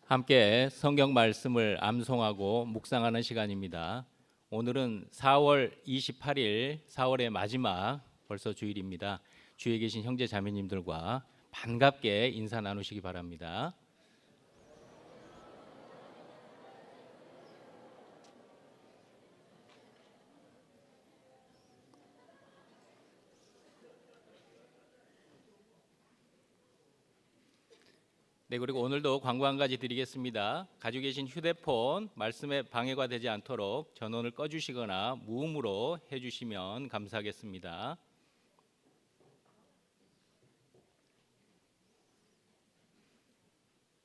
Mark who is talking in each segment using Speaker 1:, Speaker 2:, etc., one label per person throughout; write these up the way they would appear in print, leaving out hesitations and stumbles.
Speaker 1: 함께 성경 말씀을 암송하고 묵상하는 시간입니다. 오늘은 4월 28일, 4월의 마지막 벌써 주일입니다. 주위에 계신 형제 자매님들과 반갑게 인사 나누시기 바랍니다. 네, 그리고 오늘도 광고 한 가지 드리겠습니다. 가지고 계신 휴대폰 말씀에 방해가 되지 않도록 전원을 꺼주시거나 무음으로 해주시면 감사하겠습니다.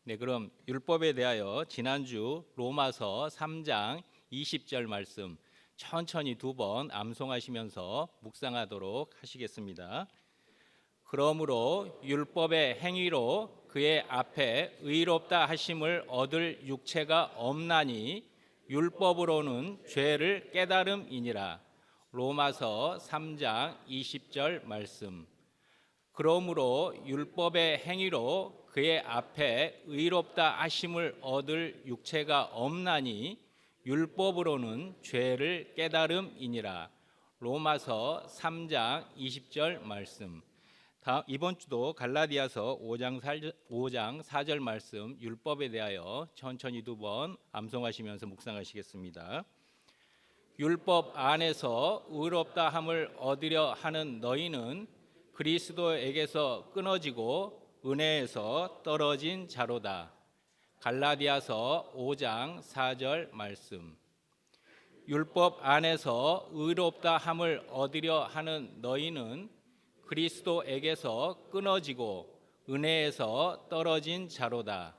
Speaker 1: 네, 그럼 율법에 대하여 지난주 로마서 3장 20절 말씀 천천히 두 번 암송하시면서 묵상하도록 하시겠습니다. 그러므로 율법의 행위로 그의 앞에 의롭다 하심을 얻을 육체가 없나니 율법으로는 죄를 깨달음이니라. 로마서 3장 20절 말씀. 그러므로 율법의 행위로 그의 앞에 의롭다 하심을 얻을 육체가 없나니 율법으로는 죄를 깨달음이니라. 로마서 3장 20절 말씀. 이번 주도 갈라디아서 5장 4절 말씀 율법에 대하여 천천히 두 번 암송하시면서 묵상하시겠습니다. 율법 안에서 의롭다 함을 얻으려 하는 너희는 그리스도에게서 끊어지고 은혜에서 떨어진 자로다. 갈라디아서 5장 4절 말씀. 율법 안에서 의롭다 함을 얻으려 하는 너희는 그리스도에게서 끊어지고 은혜에서 떨어진 자로다.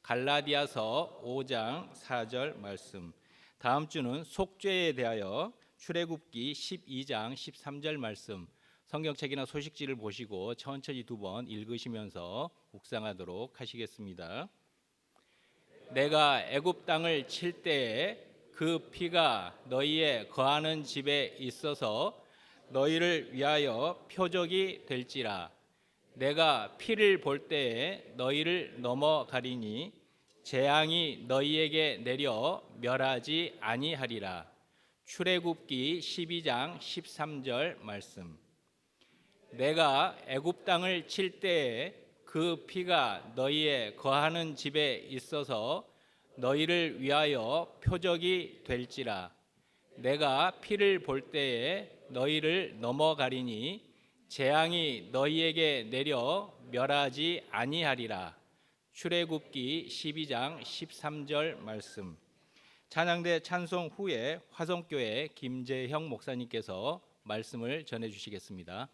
Speaker 1: 갈라디아서 5장 4절 말씀. 다음 주는 속죄에 대하여 출애굽기 12장 13절 말씀 성경책이나 소식지를 보시고 천천히 두 번 읽으시면서 묵상하도록 하시겠습니다. 내가 애굽 땅을 칠 때에 그 피가 너희의 거하는 집에 있어서 너희를 위하여 표적이 될지라. 내가 피를 볼 때에 너희를 넘어가리니 재앙이 너희에게 내려 멸하지 아니하리라. 출애굽기 12장 13절 말씀. 내가 애굽 땅을 칠 때에 그 피가 너희의 거하는 집에 있어서 너희를 위하여 표적이 될지라. 내가 피를 볼 때에 너희를 넘어가리니 재앙이 너희에게 내려 멸하지 아니하리라. 출애굽기 12장 13절 말씀. 찬양대 찬송 후에 화성교회 김재형 목사님께서 말씀을 전해 주시겠습니다.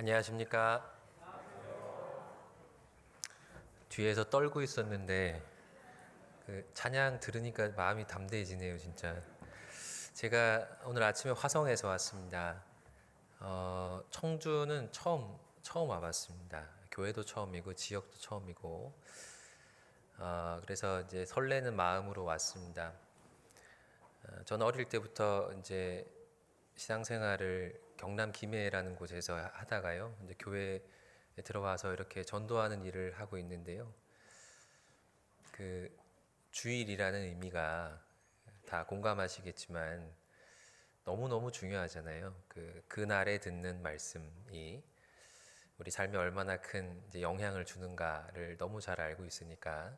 Speaker 2: 안녕하십니까. 뒤에서 떨고 있었는데 그 찬양 들으니까 마음이 담대해지네요, 진짜. 제가 오늘 아침에 화성에서 왔습니다. 청주는 처음 와봤습니다. 교회도 처음이고 지역도 처음이고, 그래서 이제 설레는 마음으로 왔습니다. 저는 어릴 때부터 이제 신앙생활을 경남 김해라는 곳에서 하다가요, 이제 교회에 들어와서 이렇게 전도하는 일을 하고 있는데요. 그 주일이라는 의미가 다 공감하시겠지만 너무너무 중요하잖아요. 그날에 듣는 말씀이 우리 삶에 얼마나 큰 이제 영향을 주는가를 너무 잘 알고 있으니까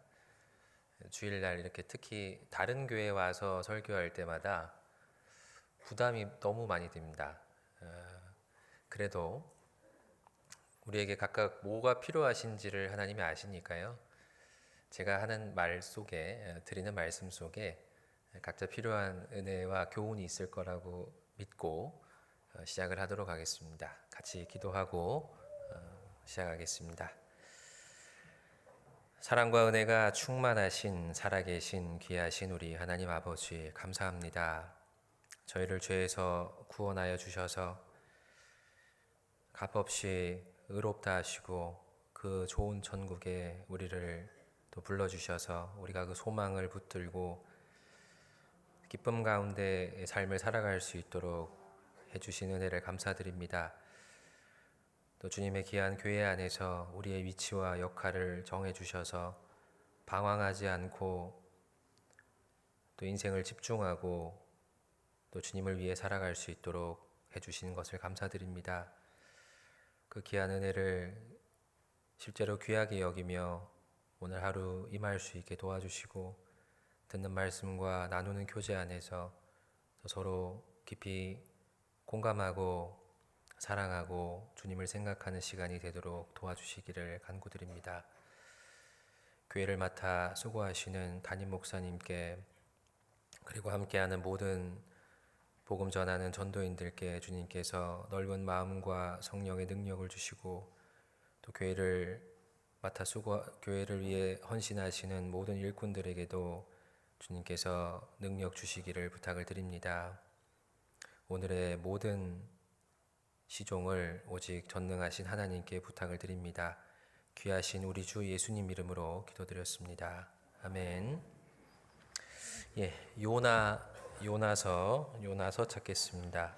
Speaker 2: 주일날 이렇게 특히 다른 교회에 와서 설교할 때마다 부담이 너무 많이 됩니다. 그래도 우리에게 각각 뭐가 필요하신지를 하나님이 아시니까요. 제가 하는 말 속에, 드리는 말씀 속에 각자 필요한 은혜와 교훈이 있을 거라고 믿고 시작을 하도록 하겠습니다. 같이 기도하고 시작하겠습니다. 사랑과 은혜가 충만하신 살아계신 귀하신 우리 하나님 아버지 감사합니다. 저희를 죄에서 구원하여 주셔서 값없이 의롭다 하시고 그 좋은 천국에 우리를 또 불러주셔서 우리가 그 소망을 붙들고 기쁨 가운데 삶을 살아갈 수 있도록 해주신 은혜를 감사드립니다. 또 주님의 귀한 교회 안에서 우리의 위치와 역할을 정해주셔서 방황하지 않고 또 인생을 집중하고 또 주님을 위해 살아갈 수 있도록 해주시는 것을 감사드립니다. 그 귀한 은혜를 실제로 귀하게 여기며 오늘 하루 임할 수 있게 도와주시고 듣는 말씀과 나누는 교제 안에서 서로 깊이 공감하고 사랑하고 주님을 생각하는 시간이 되도록 도와주시기를 간구드립니다. 교회를 맡아 수고하시는 담임 목사님께 그리고 함께하는 모든 복음 전하는 전도인들께 주님께서 넓은 마음과 성령의 능력을 주시고 또 교회를 맡아 교회를 위해 헌신하시는 모든 일꾼들에게도 주님께서 능력 주시기를 부탁을 드립니다. 오늘의 모든 시종을 오직 전능하신 하나님께 부탁을 드립니다. 귀하신 우리 주 예수님 이름으로 기도드렸습니다. 아멘. 요나서 찾겠습니다.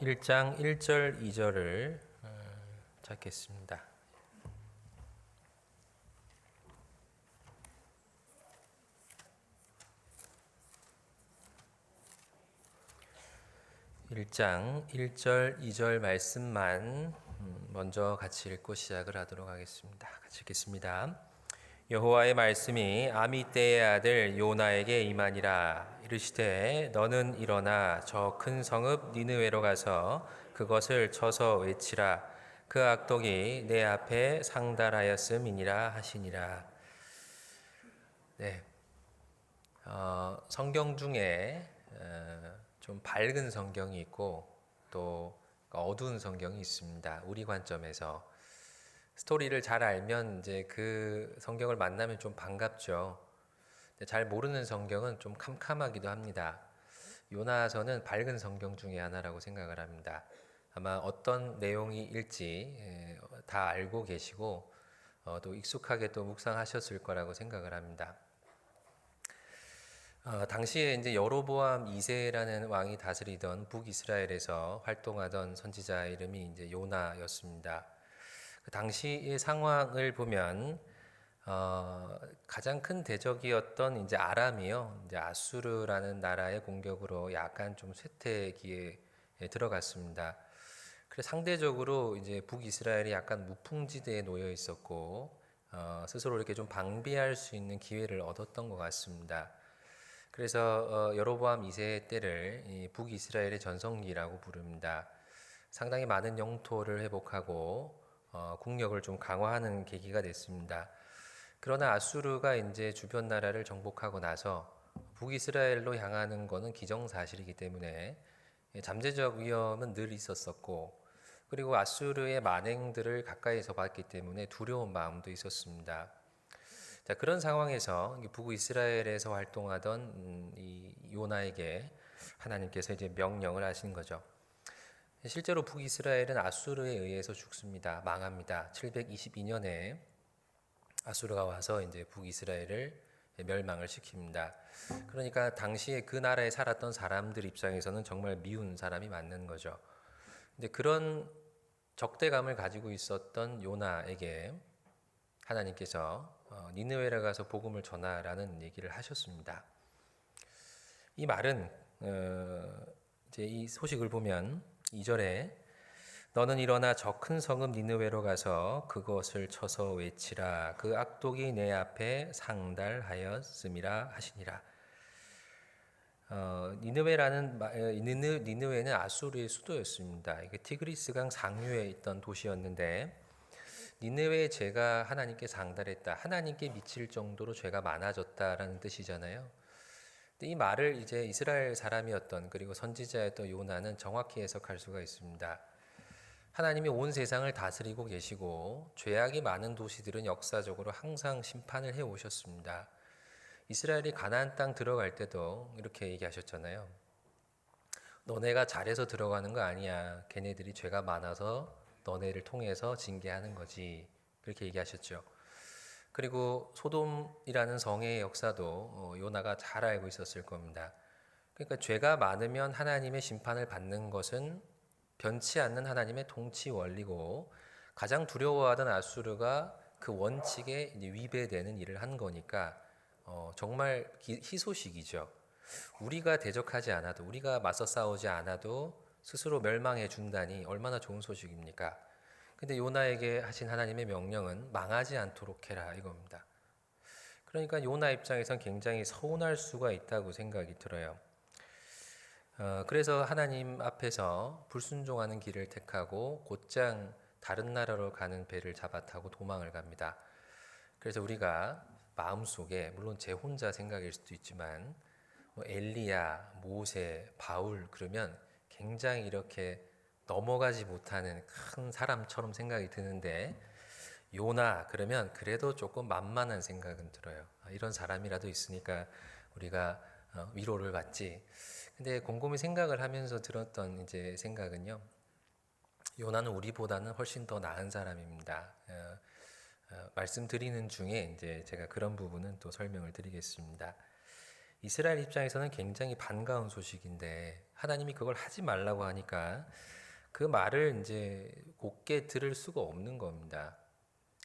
Speaker 2: 1장 1절 2절을 찾겠습니다. (1장 1절 2절) 말씀만 먼저 같이 읽고 시작을 하도록 하겠습니다. 같이 읽겠습니다. 여호와의 말씀이 아미떼의 아들 요나에게 임하니라. 이르시되 너는 일어나 저 큰 성읍 니느웨로 가서 그것을 쳐서 외치라. 그 악독이 내 앞에 상달하였음이니라 하시니라. 네, 성경 중에 좀 밝은 성경이 있고 또 어두운 성경이 있습니다. 우리 관점에서 스토리를 잘 알면 이제 그 성경을 만나면 좀 반갑죠. 잘 모르는 성경은 좀 캄캄하기도 합니다. 요나서는 밝은 성경 중에 하나라고 생각을 합니다. 아마 어떤 내용일지 다 알고 계시고 또 익숙하게 또 묵상하셨을 거라고 생각을 합니다. 당시에 이제 여로보암 2세라는 왕이 다스리던 북이스라엘에서 활동하던 선지자 이름이 이제 요나였습니다. 그 당시의 상황을 보면 가장 큰 대적이었던 이제 아람이요, 이제 아수르라는 나라의 공격으로 약간 좀 쇠퇴기에 들어갔습니다. 그래서 상대적으로 이제 북이스라엘이 약간 무풍지대에 놓여 있었고 스스로 이렇게 좀 방비할 수 있는 기회를 얻었던 것 같습니다. 그래서 여로보암 2세 때를 북이스라엘의 전성기라고 부릅니다. 상당히 많은 영토를 회복하고 국력을 좀 강화하는 계기가 됐습니다. 그러나 아수르가 이제 주변 나라를 정복하고 나서 북이스라엘로 향하는 것은 기정사실이기 때문에 잠재적 위험은 늘 있었었고, 그리고 아수르의 만행들을 가까이서 봤기 때문에 두려운 마음도 있었습니다. 자, 그런 상황에서 북이스라엘에서 활동하던 이 요나에게 하나님께서 이제 명령을 하신 거죠. 실제로 북이스라엘은 아수르에 의해서 죽습니다. 망합니다. 722년에 아수르가 와서 이제 북이스라엘을 멸망을 시킵니다. 그러니까 당시에 그 나라에 살았던 사람들 입장에서는 정말 미운 사람이 맞는 거죠. 근데 그런 적대감을 가지고 있었던 요나에게 하나님께서 니느웨에 가서 복음을 전하라는 얘기를 하셨습니다. 이 말은 이제 이 소식을 보면 2절에 너는 일어나 저 큰 성읍 니느웨로 가서 그것을 쳐서 외치라. 그 악독이 내 앞에 상달하였음이라 하시니라. 니느웨는 아수르의 수도였습니다. 이게 티그리스강 상류에 있던 도시였는데 니느웨의 죄가 하나님께 상달했다. 하나님께 미칠 정도로 죄가 많아졌다라는 뜻이잖아요. 근데 이 말을 이제 이스라엘 사람이었던 그리고 선지자였던 요나는 정확히 해석할 수가 있습니다. 하나님이 온 세상을 다스리고 계시고 죄악이 많은 도시들은 역사적으로 항상 심판을 해 오셨습니다. 이스라엘이 가나안 땅 들어갈 때도 이렇게 얘기하셨잖아요. 너네가 잘해서 들어가는 거 아니야. 걔네들이 죄가 많아서 너네를 통해서 징계하는 거지. 그렇게 얘기하셨죠. 그리고 소돔이라는 성의 역사도 요나가 잘 알고 있었을 겁니다. 그러니까 죄가 많으면 하나님의 심판을 받는 것은 변치 않는 하나님의 통치 원리고 가장 두려워하던 아수르가 그 원칙에 위배되는 일을 한 거니까 정말 희소식이죠. 우리가 대적하지 않아도 우리가 맞서 싸우지 않아도 스스로 멸망해 준다니 얼마나 좋은 소식입니까? 근데 요나에게 하신 하나님의 명령은 망하지 않도록 해라 이겁니다. 그러니까 요나 입장에선 굉장히 서운할 수가 있다고 생각이 들어요. 그래서 하나님 앞에서 불순종하는 길을 택하고 곧장 다른 나라로 가는 배를 잡아 타고 도망을 갑니다. 그래서 우리가 마음속에 물론 제 혼자 생각일 수도 있지만 엘리야, 모세, 바울 그러면 굉장히 이렇게 넘어가지 못하는 큰 사람처럼 생각이 드는데 요나 그러면 그래도 조금 만만한 생각은 들어요. 이런 사람이라도 있으니까 우리가 위로를 받지. 근데 곰곰이 생각을 하면서 들었던 이제 생각은요. 요나는 우리보다는 훨씬 더 나은 사람입니다. 말씀드리는 중에 이제 제가 그런 부분은 또 설명을 드리겠습니다. 이스라엘 입장에서는 굉장히 반가운 소식인데 하나님이 그걸 하지 말라고 하니까 그 말을 이제 곱게 들을 수가 없는 겁니다.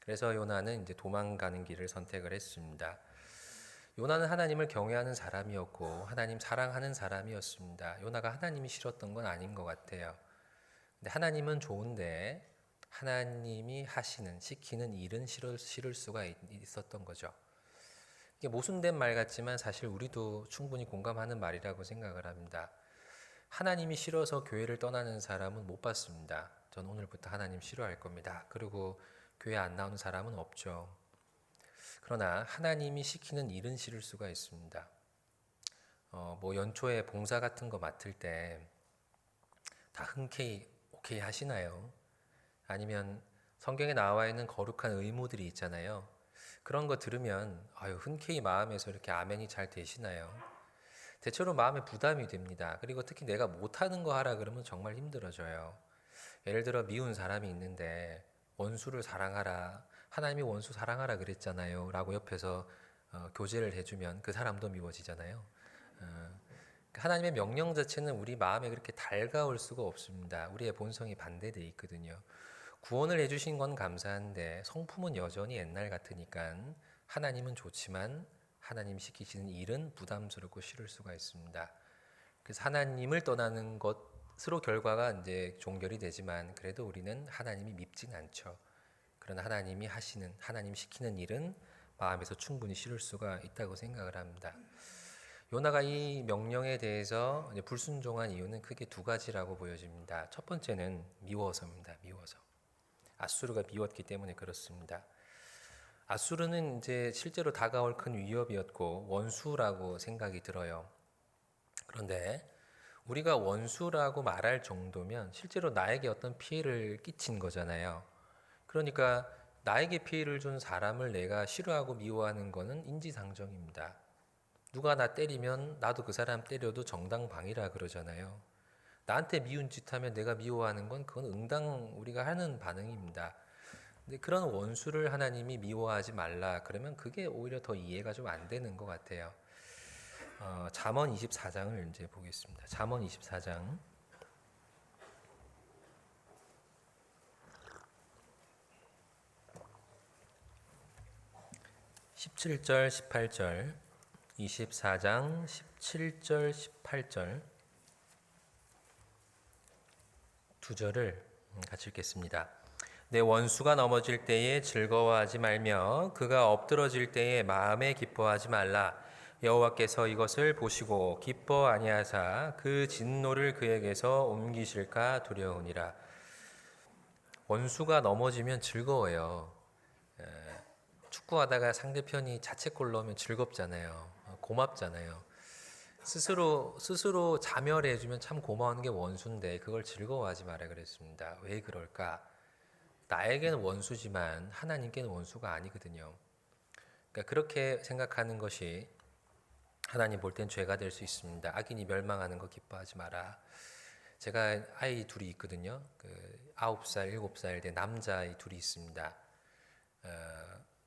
Speaker 2: 그래서 요나는 이제 도망가는 길을 선택을 했습니다. 요나는 하나님을 경외하는 사람이었고 하나님 사랑하는 사람이었습니다. 요나가 하나님이 싫었던 건 아닌 것 같아요. 근데 하나님은 좋은데 하나님이 하시는 시키는 일은 싫을 수가 있었던 거죠. 이게 모순된 말 같지만 사실 우리도 충분히 공감하는 말이라고 생각을 합니다. 하나님이 싫어서 교회를 떠나는 사람은 못 봤습니다. 전 오늘부터 하나님 싫어할 겁니다. 그리고 교회 안 나오는 사람은 없죠. 그러나 하나님이 시키는 일은 싫을 수가 있습니다. 뭐 연초에 봉사 같은 거 맡을 때 다 흔쾌히 오케이 하시나요? 아니면 성경에 나와 있는 거룩한 의무들이 있잖아요. 그런 거 들으면 흔쾌히 마음에서 이렇게 아멘이 잘 되시나요? 대체로 마음에 부담이 됩니다. 그리고 특히 내가 못하는 거 하라 그러면 정말 힘들어져요. 예를 들어 미운 사람이 있는데 원수를 사랑하라. 하나님이 원수 사랑하라 그랬잖아요. 라고 옆에서 교제를 해주면 그 사람도 미워지잖아요. 하나님의 명령 자체는 우리 마음에 그렇게 달가울 수가 없습니다. 우리의 본성이 반대되어 있거든요. 구원을 해주신 건 감사한데 성품은 여전히 옛날 같으니까 하나님은 좋지만 하나님 시키시는 일은 부담스럽고 싫을 수가 있습니다. 그래서 하나님을 떠나는 것으로 결과가 이제 종결이 되지만 그래도 우리는 하나님이 밉진 않죠. 그러나 하나님이 하시는 하나님 시키는 일은 마음에서 충분히 싫을 수가 있다고 생각을 합니다. 요나가 이 명령에 대해서 불순종한 이유는 크게 두 가지라고 보여집니다. 첫 번째는 미워서입니다. 미워서. 아수르가 미웠기 때문에 그렇습니다. 아수르는 이제 실제로 다가올 큰 위협이었고 원수라고 생각이 들어요. 그런데 우리가 원수라고 말할 정도면 실제로 나에게 어떤 피해를 끼친 거잖아요. 그러니까 나에게 피해를 준 사람을 내가 싫어하고 미워하는 것은 인지상정입니다. 누가 나 때리면 나도 그 사람 때려도 정당방위라 그러잖아요. 나한테 미운 짓 하면 내가 미워하는 건 그건 응당 우리가 하는 반응입니다. 근데 그런 원수를 하나님이 미워하지 말라 그러면 그게 오히려 더 이해가 좀 안 되는 것 같아요. 잠언 24장을 이제 보겠습니다. 잠언 24장 17절 18절 24장 17절 18절 두 절을 같이 읽겠습니다. 내 원수가 넘어질 때에 즐거워하지 말며 그가 엎드러질 때에 마음에 기뻐하지 말라. 여호와께서 이것을 보시고 기뻐 아니하사 그 진노를 그에게서 옮기실까 두려우니라. 원수가 넘어지면 즐거워요. 축구하다가 상대편이 자책골 넣으면 즐겁잖아요. 고맙잖아요. 스스로 자멸해주면 참 고마운 게 원수인데 그걸 즐거워하지 마라 그랬습니다. 왜 그럴까? 나에게는 원수지만 하나님께는 원수가 아니거든요. 그러니까 그렇게 생각하는 것이 하나님 볼 땐 죄가 될 수 있습니다. 악인이 멸망하는 거 기뻐하지 마라. 제가 아이 둘이 있거든요. 9살, 7살 된 남자아이 둘이 있습니다.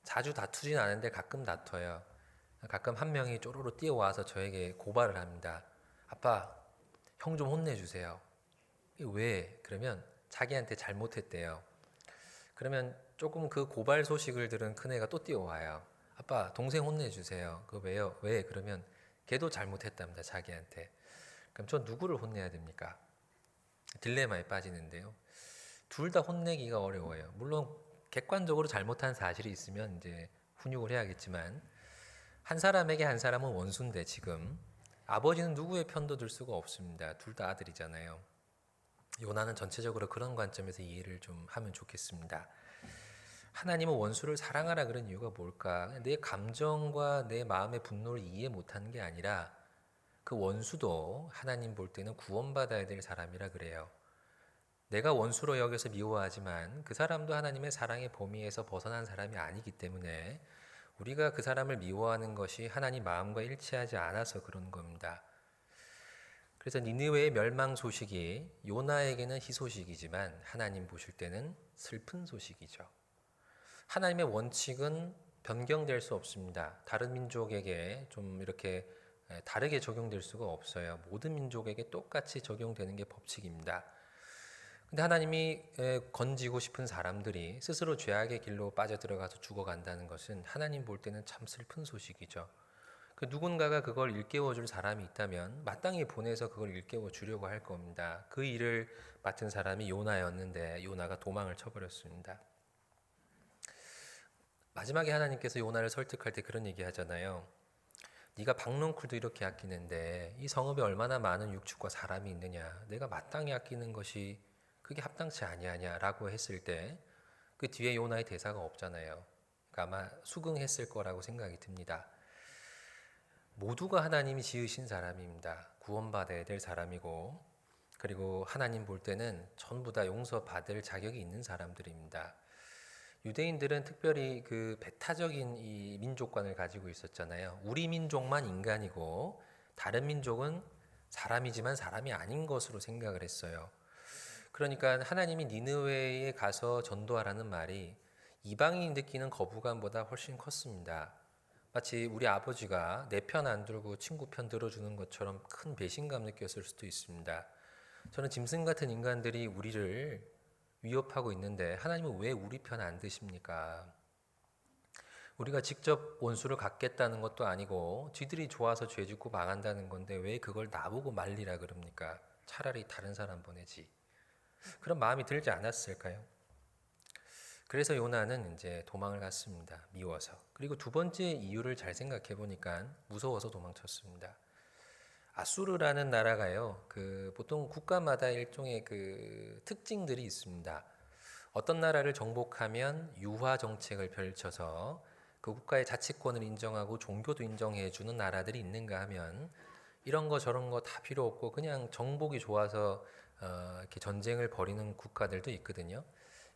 Speaker 2: 자주 다투진 않은데 가끔 다퉈요. 가끔 한 명이 쪼로로 뛰어와서 저에게 고발을 합니다. 아빠, 형 좀 혼내주세요. 왜? 그러면 자기한테 잘못했대요. 그러면 조금 그 고발 소식을 들은 큰애가 또 뛰어와요. 아빠, 동생 혼내주세요. 그거 왜요? 왜? 그러면 걔도 잘못했답니다. 자기한테. 그럼 저 누구를 혼내야 됩니까? 딜레마에 빠지는데요. 둘 다 혼내기가 어려워요. 물론 객관적으로 잘못한 사실이 있으면 이제 훈육을 해야겠지만 한 사람에게 한 사람은 원수인데 지금 아버지는 누구의 편도 들 수가 없습니다. 둘 다 아들이잖아요. 요나는 전체적으로 그런 관점에서 이해를 좀 하면 좋겠습니다. 하나님은 원수를 사랑하라 그런 이유가 뭘까? 내 감정과 내 마음의 분노를 이해 못하는 게 아니라 그 원수도 하나님 볼 때는 구원받아야 될 사람이라 그래요. 내가 원수로 여겨서 미워하지만 그 사람도 하나님의 사랑의 범위에서 벗어난 사람이 아니기 때문에 우리가 그 사람을 미워하는 것이 하나님 마음과 일치하지 않아서 그런 겁니다. 그래서 니느웨의 멸망 소식이 요나에게는 희소식이지만 하나님 보실 때는 슬픈 소식이죠. 하나님의 원칙은 변경될 수 없습니다. 다른 민족에게 좀 이렇게 다르게 적용될 수가 없어요. 모든 민족에게 똑같이 적용되는 게 법칙입니다. 근데 하나님이 건지고 싶은 사람들이 스스로 죄악의 길로 빠져들어가서 죽어간다는 것은 하나님 볼 때는 참 슬픈 소식이죠. 그 누군가가 그걸 일깨워 줄 사람이 있다면 마땅히 보내서 그걸 일깨워 주려고 할 겁니다. 그 일을 맡은 사람이 요나였는데 요나가 도망을 쳐버렸습니다. 마지막에 하나님께서 요나를 설득할 때 그런 얘기 하잖아요. 네가 박넝쿨도 이렇게 아끼는데 이 성읍에 얼마나 많은 육축과 사람이 있느냐. 내가 마땅히 아끼는 것이 그게 합당치 아니하냐라고 했을 때 그 뒤에 요나의 대사가 없잖아요. 그러니까 아마 수긍했을 거라고 생각이 듭니다. 모두가 하나님이 지으신 사람입니다. 구원받아야 될 사람이고 그리고 하나님 볼 때는 전부 다 용서받을 자격이 있는 사람들입니다. 유대인들은 특별히 그 배타적인 이 민족관을 가지고 있었잖아요. 우리 민족만 인간이고 다른 민족은 사람이지만 사람이 아닌 것으로 생각을 했어요. 그러니까 하나님이 니느웨에 가서 전도하라는 말이 이방인이 느끼는 거부감보다 훨씬 컸습니다. 마치 우리 아버지가 내 편 안 들고 친구 편 들어주는 것처럼 큰 배신감 느꼈을 수도 있습니다. 저는 짐승 같은 인간들이 우리를 위협하고 있는데 하나님은 왜 우리 편 안 드십니까? 우리가 직접 원수를 갚겠다는 것도 아니고 쥐들이 좋아서 죄 짓고 망한다는 건데 왜 그걸 나보고 말리라 그럽니까? 차라리 다른 사람 보내지. 그런 마음이 들지 않았을까요? 그래서 요나는 이제 도망을 갔습니다. 미워서. 그리고 두 번째 이유를 잘 생각해 보니까 무서워서 도망쳤습니다. 아수르라는 나라가요. 보통 국가마다 일종의 특징들이 있습니다. 어떤 나라를 정복하면 유화 정책을 펼쳐서 그 국가의 자치권을 인정하고 종교도 인정해 주는 나라들이 있는가 하면 이런 거 저런 거 다 필요 없고 그냥 정복이 좋아서 이렇게 전쟁을 벌이는 국가들도 있거든요.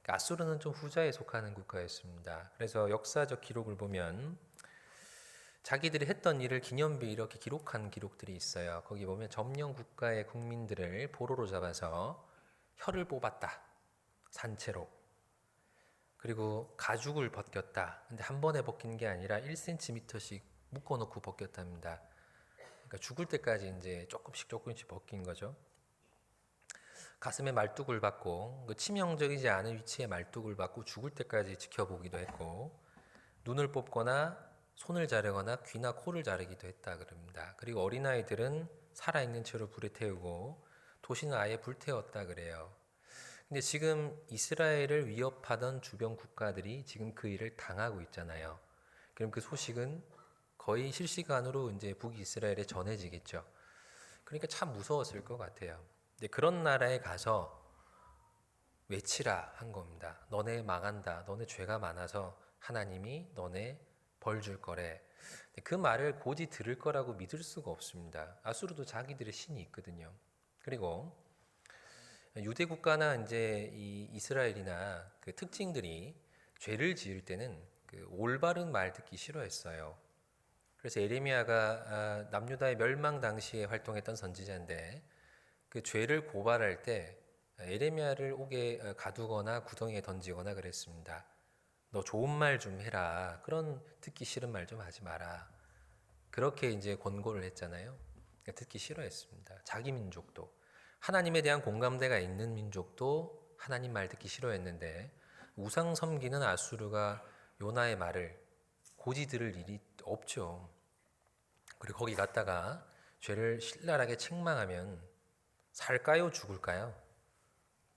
Speaker 2: 그러니까 아수르는 좀 후자에 속하는 국가였습니다. 그래서 역사적 기록을 보면 자기들이 했던 일을 기념비 이렇게 기록한 기록들이 있어요. 거기 보면 점령 국가의 국민들을 포로로 잡아서 혀를 뽑았다. 산채로. 그리고 가죽을 벗겼다. 근데 한 번에 벗긴 게 아니라 1cm씩 묶어놓고 벗겼답니다. 그러니까 죽을 때까지 이제 조금씩 벗긴 거죠. 가슴에 말뚝을 받고 그 치명적이지 않은 위치에 말뚝을 받고 죽을 때까지 지켜보기도 했고 눈을 뽑거나 손을 자르거나 귀나 코를 자르기도 했다 그럽니다. 그리고 어린아이들은 살아있는 채로 불에 태우고 도시는 아예 불태웠다 그래요. 근데 지금 이스라엘을 위협하던 주변 국가들이 지금 그 일을 당하고 있잖아요. 그럼 그 소식은 거의 실시간으로 이제 북이스라엘에 전해지겠죠. 그러니까 참 무서웠을 것 같아요. 근데 그런 나라에 가서 외치라 한 겁니다. 너네 망한다. 너네 죄가 많아서 하나님이 너네 벌 줄 거래. 그 말을 곧이 들을 거라고 믿을 수가 없습니다. 아수르도 자기들의 신이 있거든요. 그리고 유대 국가나 이제 이 이스라엘이나 그 특징들이 죄를 지을 때는 그 올바른 말 듣기 싫어했어요. 그래서 에레미야가 남유다의 멸망 당시에 활동했던 선지자인데 그 죄를 고발할 때 에레미야를 옥에 가두거나 구덩이에 던지거나 그랬습니다. 너 좋은 말 좀 해라. 그런 듣기 싫은 말 좀 하지 마라. 그렇게 이제 권고를 했잖아요. 듣기 싫어했습니다. 자기 민족도 하나님에 대한 공감대가 있는 민족도 하나님 말 듣기 싫어했는데 우상 섬기는 아수르가 요나의 말을 고지 들을 일이 없죠. 그리고 거기 갔다가 죄를 신랄하게 책망하면 살까요? 죽을까요?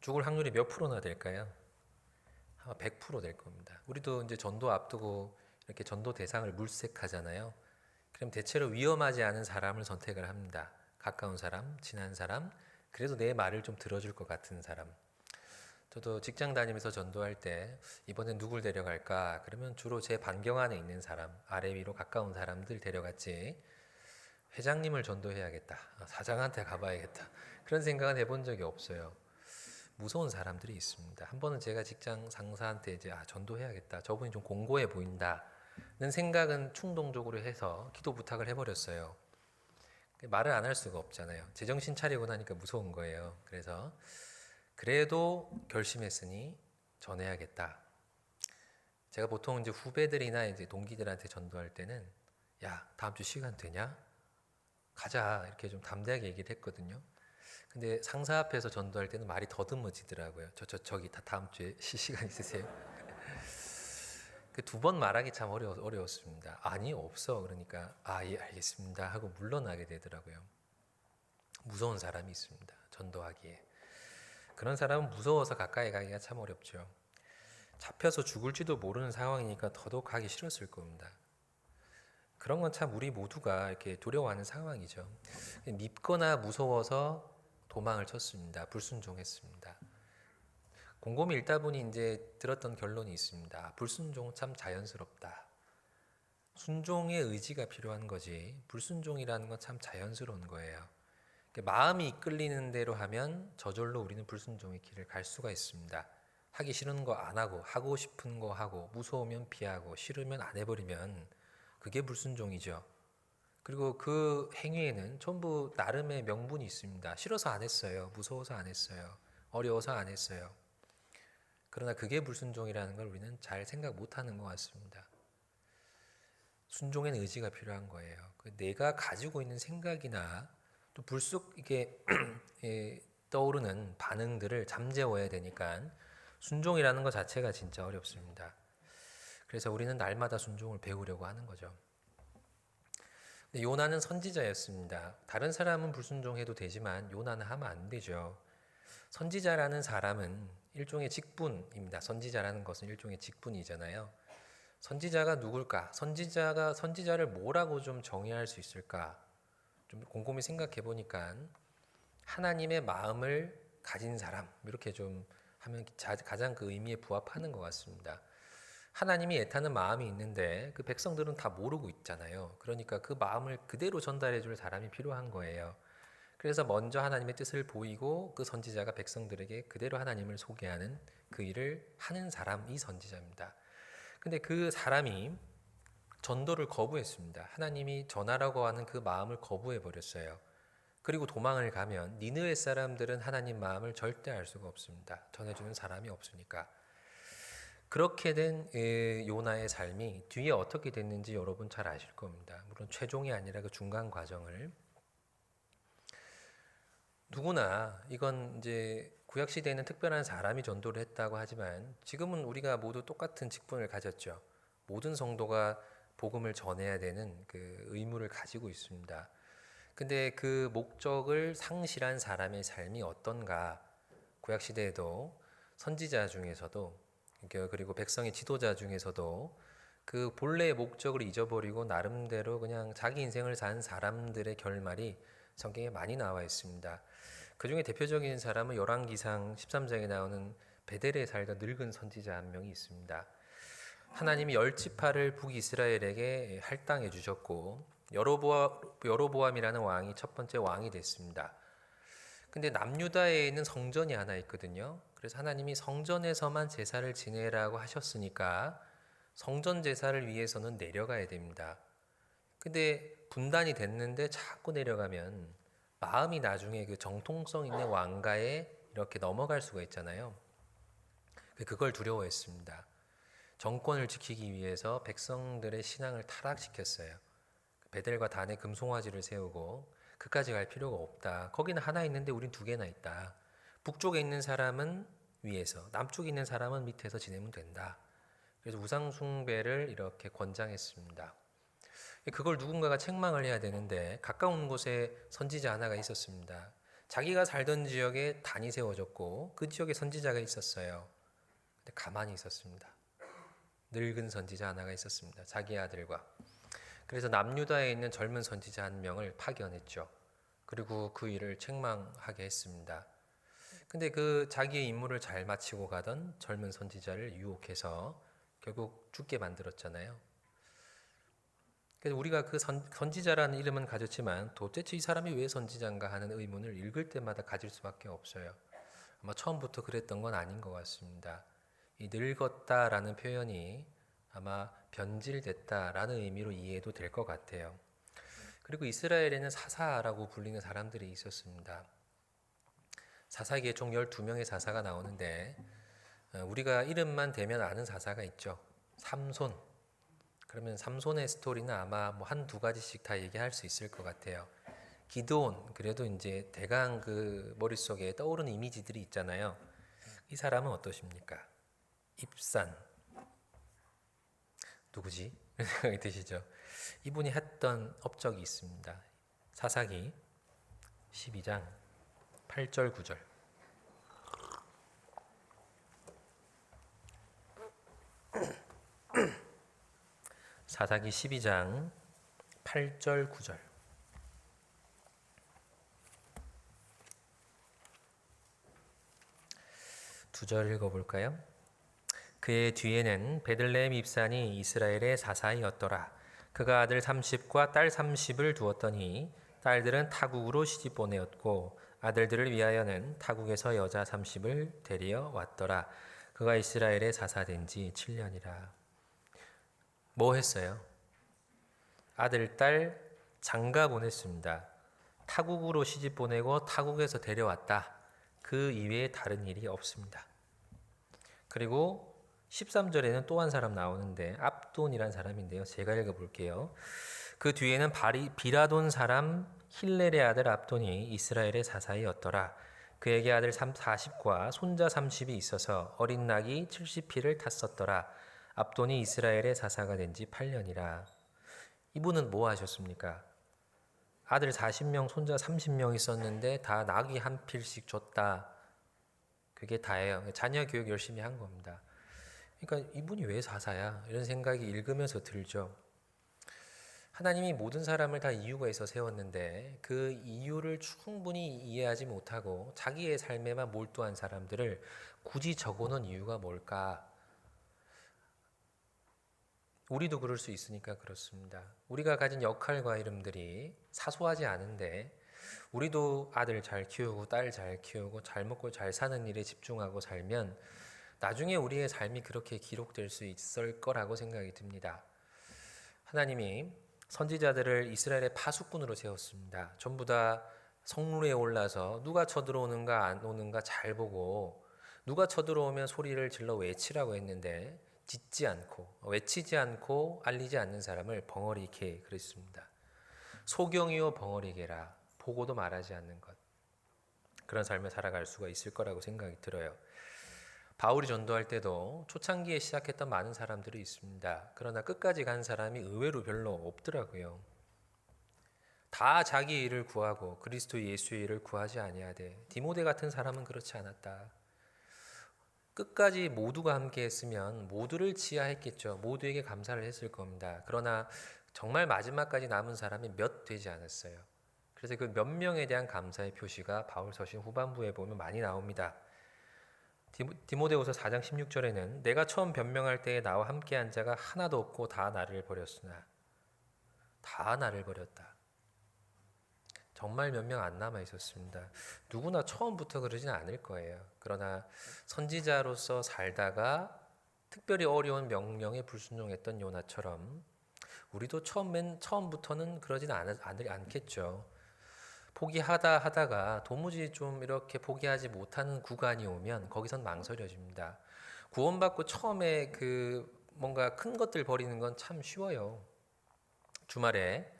Speaker 2: 죽을 확률이 몇 프로나 될까요? 아마 100%될 겁니다. 우리도 이제 전도 앞두고 이렇게 전도 대상을 물색하잖아요. 그럼 대체로 위험하지 않은 사람을 선택을 합니다. 가까운 사람, 친한 사람, 그래도 내 말을 좀 들어줄 것 같은 사람. 저도 직장 다니면서 전도할 때 이번엔 누굴 데려갈까? 그러면 주로 제 반경 안에 있는 사람, 아래 위로 가까운 사람들 데려갔지. 회장님을 전도해야겠다. 사장한테 가봐야겠다. 그런 생각은 해본 적이 없어요. 무서운 사람들이 있습니다. 한 번은 제가 직장 상사한테 이제 전도해야겠다. 저분이 좀 공고해 보인다는 생각은 충동적으로 해서 기도 부탁을 해버렸어요. 말을 안 할 수가 없잖아요. 제정신 차리고 나니까 무서운 거예요. 그래서 그래도 결심했으니 전해야겠다. 제가 보통 이제 후배들이나 이제 동기들한테 전도할 때는 야, 다음 주 시간 되냐? 가자. 이렇게 좀 담대하게 얘기를 했거든요. 근데 상사 앞에서 전도할 때는 말이 더듬어지더라고요. 저기 다 다음 주에 시간 있으세요? 그 두 번 말하기 참 어려웠습니다. 아니 없어. 그러니까 예 알겠습니다 하고 물러나게 되더라고요. 무서운 사람이 있습니다. 전도하기에. 그런 사람은 무서워서 가까이 가기가 참 어렵죠. 잡혀서 죽을지도 모르는 상황이니까 더더욱 가기 싫었을 겁니다. 그런 건 참 우리 모두가 이렇게 두려워하는 상황이죠. 밉거나 무서워서 도망을 쳤습니다. 불순종했습니다. 곰곰이 읽다 보니 이제 들었던 결론이 있습니다. 불순종은 참 자연스럽다. 순종의 의지가 필요한 거지 불순종이라는 건 참 자연스러운 거예요. 마음이 이끌리는 대로 하면 저절로 우리는 불순종의 길을 갈 수가 있습니다. 하기 싫은 거 안 하고 하고 싶은 거 하고 무서우면 피하고 싫으면 안 해버리면 그게 불순종이죠. 그리고 그 행위에는 전부 나름의 명분이 있습니다. 싫어서 안 했어요. 무서워서 안 했어요. 어려워서 안 했어요. 그러나 그게 불순종이라는 걸 우리는 잘 생각 못하는 것 같습니다. 순종에는 의지가 필요한 거예요. 내가 가지고 있는 생각이나 또 불쑥 이게 떠오르는 반응들을 잠재워야 되니까 순종이라는 것 자체가 진짜 어렵습니다. 그래서 우리는 날마다 순종을 배우려고 하는 거죠. 근데 요나는 선지자였습니다. 다른 사람은 불순종해도 되지만 요나는 하면 안 되죠. 선지자라는 사람은 일종의 직분입니다. 선지자라는 것은 일종의 직분이잖아요. 선지자가 누굴까? 선지자를 뭐라고 좀 정의할 수 있을까? 좀 곰곰이 생각해 보니까 하나님의 마음을 가진 사람 이렇게 좀 하면 가장 그 의미에 부합하는 것 같습니다. 하나님이 애타는 마음이 있는데 그 백성들은 다 모르고 있잖아요. 그러니까 그 마음을 그대로 전달해 줄 사람이 필요한 거예요. 그래서 먼저 하나님의 뜻을 보이고 그 선지자가 백성들에게 그대로 하나님을 소개하는 그 일을 하는 사람이 선지자입니다. 근데 그 사람이 전도를 거부했습니다. 하나님이 전하라고 하는 그 마음을 거부해 버렸어요. 그리고 도망을 가면 니느웨 사람들은 하나님 마음을 절대 알 수가 없습니다. 전해주는 사람이 없으니까. 그렇게 된 요나의 삶이 뒤에 어떻게 됐는지 여러분 잘 아실 겁니다. 물론 최종이 아니라 그 중간 과정을. 누구나 이건 이제 구약 시대에는 특별한 사람이 전도를 했다고 하지만 지금은 우리가 모두 똑같은 직분을 가졌죠. 모든 성도가 복음을 전해야 되는 그 의무를 가지고 있습니다. 근데 그 목적을 상실한 사람의 삶이 어떤가? 구약 시대에도 선지자 중에서도 그리고 백성의 지도자 중에서도 그 본래의 목적을 잊어버리고 나름대로 그냥 자기 인생을 산 사람들의 결말이 성경에 많이 나와 있습니다. 그 중에 대표적인 사람은 열왕기상 13장에 나오는 베델에 살던 늙은 선지자 한 명이 있습니다. 하나님이 10지파를 북이스라엘에게 할당해 주셨고 여로보암이라는 왕이 첫 번째 왕이 됐습니다. 근데 남유다에 있는 성전이 하나 있거든요. 그래서 하나님이 성전에서만 제사를 지내라고 하셨으니까 성전 제사를 위해서는 내려가야 됩니다. 근데 분단이 됐는데 자꾸 내려가면 마음이 나중에 그 정통성 있는 왕가에 이렇게 넘어갈 수가 있잖아요. 그걸 두려워했습니다. 정권을 지키기 위해서 백성들의 신앙을 타락시켰어요. 베델과 단에 금송아지를 세우고 그까지 갈 필요가 없다. 거기는 하나 있는데 우린 두 개나 있다. 북쪽에 있는 사람은 위에서, 남쪽에 있는 사람은 밑에서 지내면 된다. 그래서 우상 숭배를 이렇게 권장했습니다. 그걸 누군가가 책망을 해야 되는데 가까운 곳에 선지자 하나가 있었습니다. 자기가 살던 지역에 단이 세워졌고 그 지역에 선지자가 있었어요. 근데 가만히 있었습니다. 늙은 선지자 하나가 있었습니다. 자기 아들과. 그래서 남유다에 있는 젊은 선지자 한 명을 파견했죠. 그리고 그 일을 책망하게 했습니다. 근데 그 자기의 임무를 잘 마치고 가던 젊은 선지자를 유혹해서 결국 죽게 만들었잖아요. 그래서 우리가 그 선지자라는 이름은 가졌지만 도대체 이 사람이 왜 선지자인가 하는 의문을 읽을 때마다 가질 수밖에 없어요. 아마 처음부터 그랬던 건 아닌 것 같습니다. 이 늙었다라는 표현이 아마 변질됐다라는 의미로 이해도 될 것 같아요. 그리고 이스라엘에는 사사라고 불리는 사람들이 있었습니다. 사사기에 총 12명의 사사가 나오는데 우리가 이름만 대면 아는 사사가 있죠. 삼손. 그러면 삼손의 스토리는 아마 뭐 한두 가지씩 다 얘기할 수 있을 것 같아요. 기드온, 그래도 이제 대강 그 머릿속에 떠오르는 이미지들이 있잖아요. 이 사람은 어떠십니까? 입산. 누구지? 이런 생각이 드시죠? 이분이 했던 업적이 있습니다. 사사기 12장 8절 9절. 사사기 12장 8절 9절. 두 절 읽어볼까요? 그의 뒤에는 베들레헴 입산이 이스라엘의 사사이었더라. 그가 아들 30과 딸 30을 두었더니 딸들은 타국으로 시집 보내었고 아들들을 위하여는 타국에서 여자 30을 데리어 왔더라. 그가 이스라엘의 사사된 지 7년이라. 뭐 했어요? 아들, 딸 장가 보냈습니다. 타국으로 시집 보내고 타국에서 데려왔다. 그 이외에 다른 일이 없습니다. 그리고 13절에는 또 한 사람 나오는데 압돈이란 사람인데요. 제가 읽어볼게요. 그 뒤에는 비라돈 사람 힐렐의 아들 압돈이 이스라엘의 사사이었더라. 그에게 아들 40과 손자 30이 있어서 어린 낙이 70피를 탔었더라. 압돈이 이스라엘의 사사가 된 지 8년이라. 이분은 뭐 하셨습니까? 아들 40명, 손자 30명 있었는데 다 낙이 한 필씩 줬다. 그게 다예요. 자녀 교육 열심히 한 겁니다. 그러니까 이분이 왜 사사야? 이런 생각이 읽으면서 들죠. 하나님이 모든 사람을 다 이유가 있어 세웠는데 그 이유를 충분히 이해하지 못하고 자기의 삶에만 몰두한 사람들을 굳이 적어놓은 이유가 뭘까? 우리도 그럴 수 있으니까 그렇습니다. 우리가 가진 역할과 이름들이 사소하지 않은데 우리도 아들 잘 키우고 딸 잘 키우고 잘 먹고 잘 사는 일에 집중하고 살면 나중에 우리의 삶이 그렇게 기록될 수 있을 거라고 생각이 듭니다. 하나님이 선지자들을 이스라엘의 파수꾼으로 세웠습니다. 전부 다 성루에 올라서 누가 쳐들어오는가 안 오는가 잘 보고 누가 쳐들어오면 소리를 질러 외치라고 했는데 짖지 않고 외치지 않고 알리지 않는 사람을 벙어리게 그랬습니다. 소경이요 벙어리게라, 보고도 말하지 않는 것. 그런 삶을 살아갈 수가 있을 거라고 생각이 들어요. 바울이 전도할 때도 초창기에 시작했던 많은 사람들이 있습니다. 그러나 끝까지 간 사람이 의외로 별로 없더라고요. 다 자기 일을 구하고 그리스도 예수의 일을 구하지 아니하되 디모데 같은 사람은 그렇지 않았다. 끝까지 모두가 함께 했으면 모두를 지하했겠죠. 모두에게 감사를 했을 겁니다. 그러나 정말 마지막까지 남은 사람이 몇 되지 않았어요. 그래서 그 몇 명에 대한 감사의 표시가 바울 서신 후반부에 보면 많이 나옵니다. 디모데후서 4장 16절에는 내가 처음 변명할 때에 나와 함께한 자가 하나도 없고 다 나를 버렸으나, 다 나를 버렸다. 정말 몇 명 안 남아 있었습니다. 누구나 처음부터 그러진 않을 거예요. 그러나 선지자로서 살다가 특별히 어려운 명령에 불순종했던 요나처럼 우리도 처음부터는 그러진 않겠죠. 포기하다 하다가 도무지 좀 이렇게 포기하지 못하는 구간이 오면 거기선 망설여집니다. 구원받고 처음에 뭔가 큰 것들 버리는 건 참 쉬워요. 주말에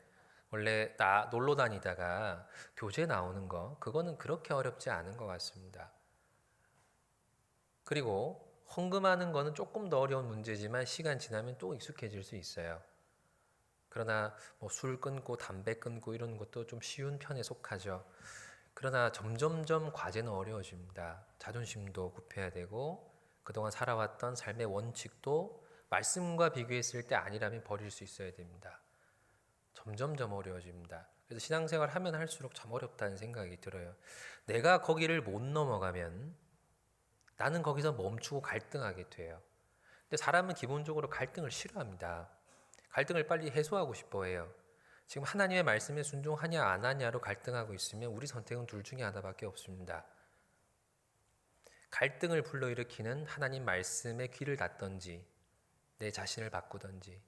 Speaker 2: 원래 나 놀러 다니다가 교재 나오는 거, 그거는 그렇게 어렵지 않은 것 같습니다. 그리고 헌금하는 거는 조금 더 어려운 문제지만 시간 지나면 또 익숙해질 수 있어요. 그러나 술 끊고 담배 끊고 이런 것도 좀 쉬운 편에 속하죠. 그러나 점점점 과제는 어려워집니다. 자존심도 굽혀야 되고 그동안 살아왔던 삶의 원칙도 말씀과 비교했을 때 아니라면 버릴 수 있어야 됩니다. 점점점 어려워집니다. 그래서 신앙생활 하면 할수록 참 어렵다는 생각이 들어요. 내가 거기를 못 넘어가면 나는 거기서 멈추고 갈등하게 돼요. 근데 사람은 기본적으로 갈등을 싫어합니다. 갈등을 빨리 해소하고 싶어 해요. 지금 하나님의 말씀에 순종하냐 안 하냐로 갈등하고 있으면 우리 선택은 둘 중에 하나밖에 없습니다. 갈등을 불러일으키는 하나님 말씀에 귀를 닫든지 내 자신을 바꾸든지.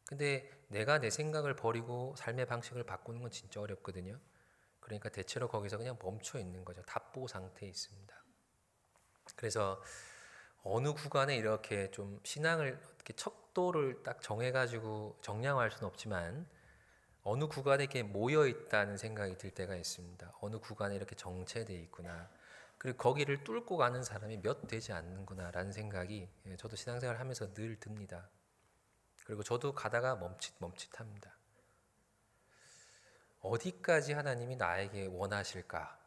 Speaker 2: 근데 내가 내 생각을 버리고 삶의 방식을 바꾸는 건 진짜 어렵거든요. 그러니까 대체로 거기서 그냥 멈춰 있는 거죠. 답보 상태에 있습니다. 그래서 어느 구간에 이렇게 좀 신앙을 이렇게 척도를 딱 정해가지고 정량화할 수는 없지만 어느 구간에 이렇게 모여 있다는 생각이 들 때가 있습니다. 어느 구간에 이렇게 정체되어 있구나. 그리고 거기를 뚫고 가는 사람이 몇 되지 않는구나라는 생각이 저도 신앙생활 하면서 늘 듭니다. 그리고 저도 가다가 멈칫합니다. 어디까지 하나님이 나에게 원하실까?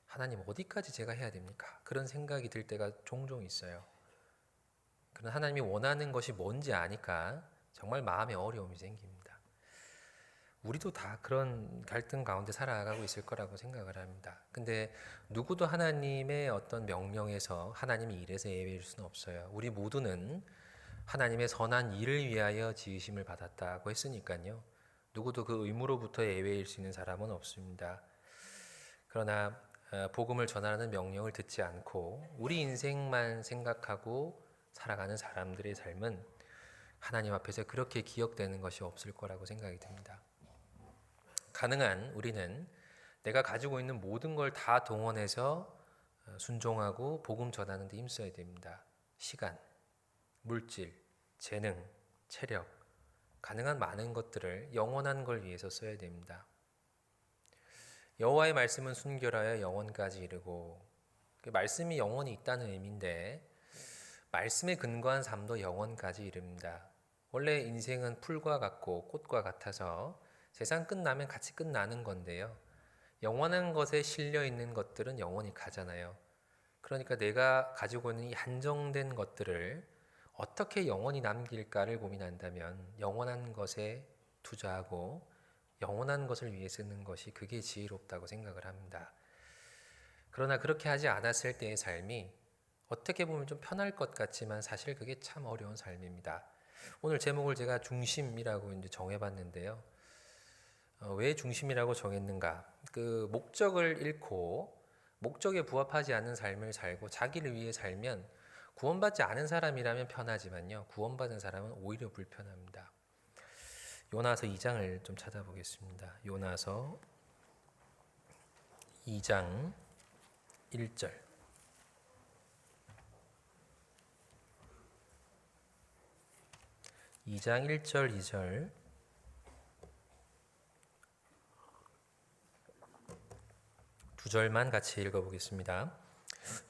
Speaker 2: 하나님 어디까지 제가 해야 됩니까? 그런 생각이 들 때가 종종 있어요. 그런 하나님이 원하는 것이 뭔지 아니까 정말 마음에 어려움이 생깁니다. 우리도 다 그런 갈등 가운데 살아가고 있을 거라고 생각을 합니다. 근데 누구도 하나님의 어떤 명령에서 하나님이 이래서 예외일 수는 없어요. 우리 모두는 하나님의 선한 일을 위하여 지으심을 받았다고 했으니까요. 누구도 그 의무로부터 예외일 수 있는 사람은 없습니다. 그러나 복음을 전하는 명령을 듣지 않고 우리 인생만 생각하고 살아가는 사람들의 삶은 하나님 앞에서 그렇게 기억되는 것이 없을 거라고 생각이 듭니다. 가능한 우리는 내가 가지고 있는 모든 걸 다 동원해서 순종하고 복음 전하는 데 힘써야 됩니다. 시간, 물질, 재능, 체력, 가능한 많은 것들을 영원한 걸 위해서 써야 됩니다. 여호와의 말씀은 순결하여 영원까지 이르고, 말씀이 영원히 있다는 의미인데 말씀에 근거한 삶도 영원까지 이릅니다. 원래 인생은 풀과 같고 꽃과 같아서 세상 끝나면 같이 끝나는 건데요. 영원한 것에 실려 있는 것들은 영원히 가잖아요. 그러니까 내가 가지고 있는 이 한정된 것들을 어떻게 영원히 남길까를 고민한다면 영원한 것에 투자하고 영원한 것을 위해 쓰는 것이 그게 지혜롭다고 생각을 합니다. 그러나 그렇게 하지 않았을 때의 삶이 어떻게 보면 좀 편할 것 같지만 사실 그게 참 어려운 삶입니다. 오늘 제목을 제가 중심이라고 이제 정해봤는데요. 왜 중심이라고 정했는가? 그 목적을 잃고 목적에 부합하지 않는 삶을 살고 자기를 위해 살면 구원받지 않은 사람이라면 편하지만요. 구원받은 사람은 오히려 불편합니다. 요나서 2장을 좀 찾아보겠습니다. 요나서 2장 1절. 2장 1절 2절 두 절만 같이 읽어보겠습니다.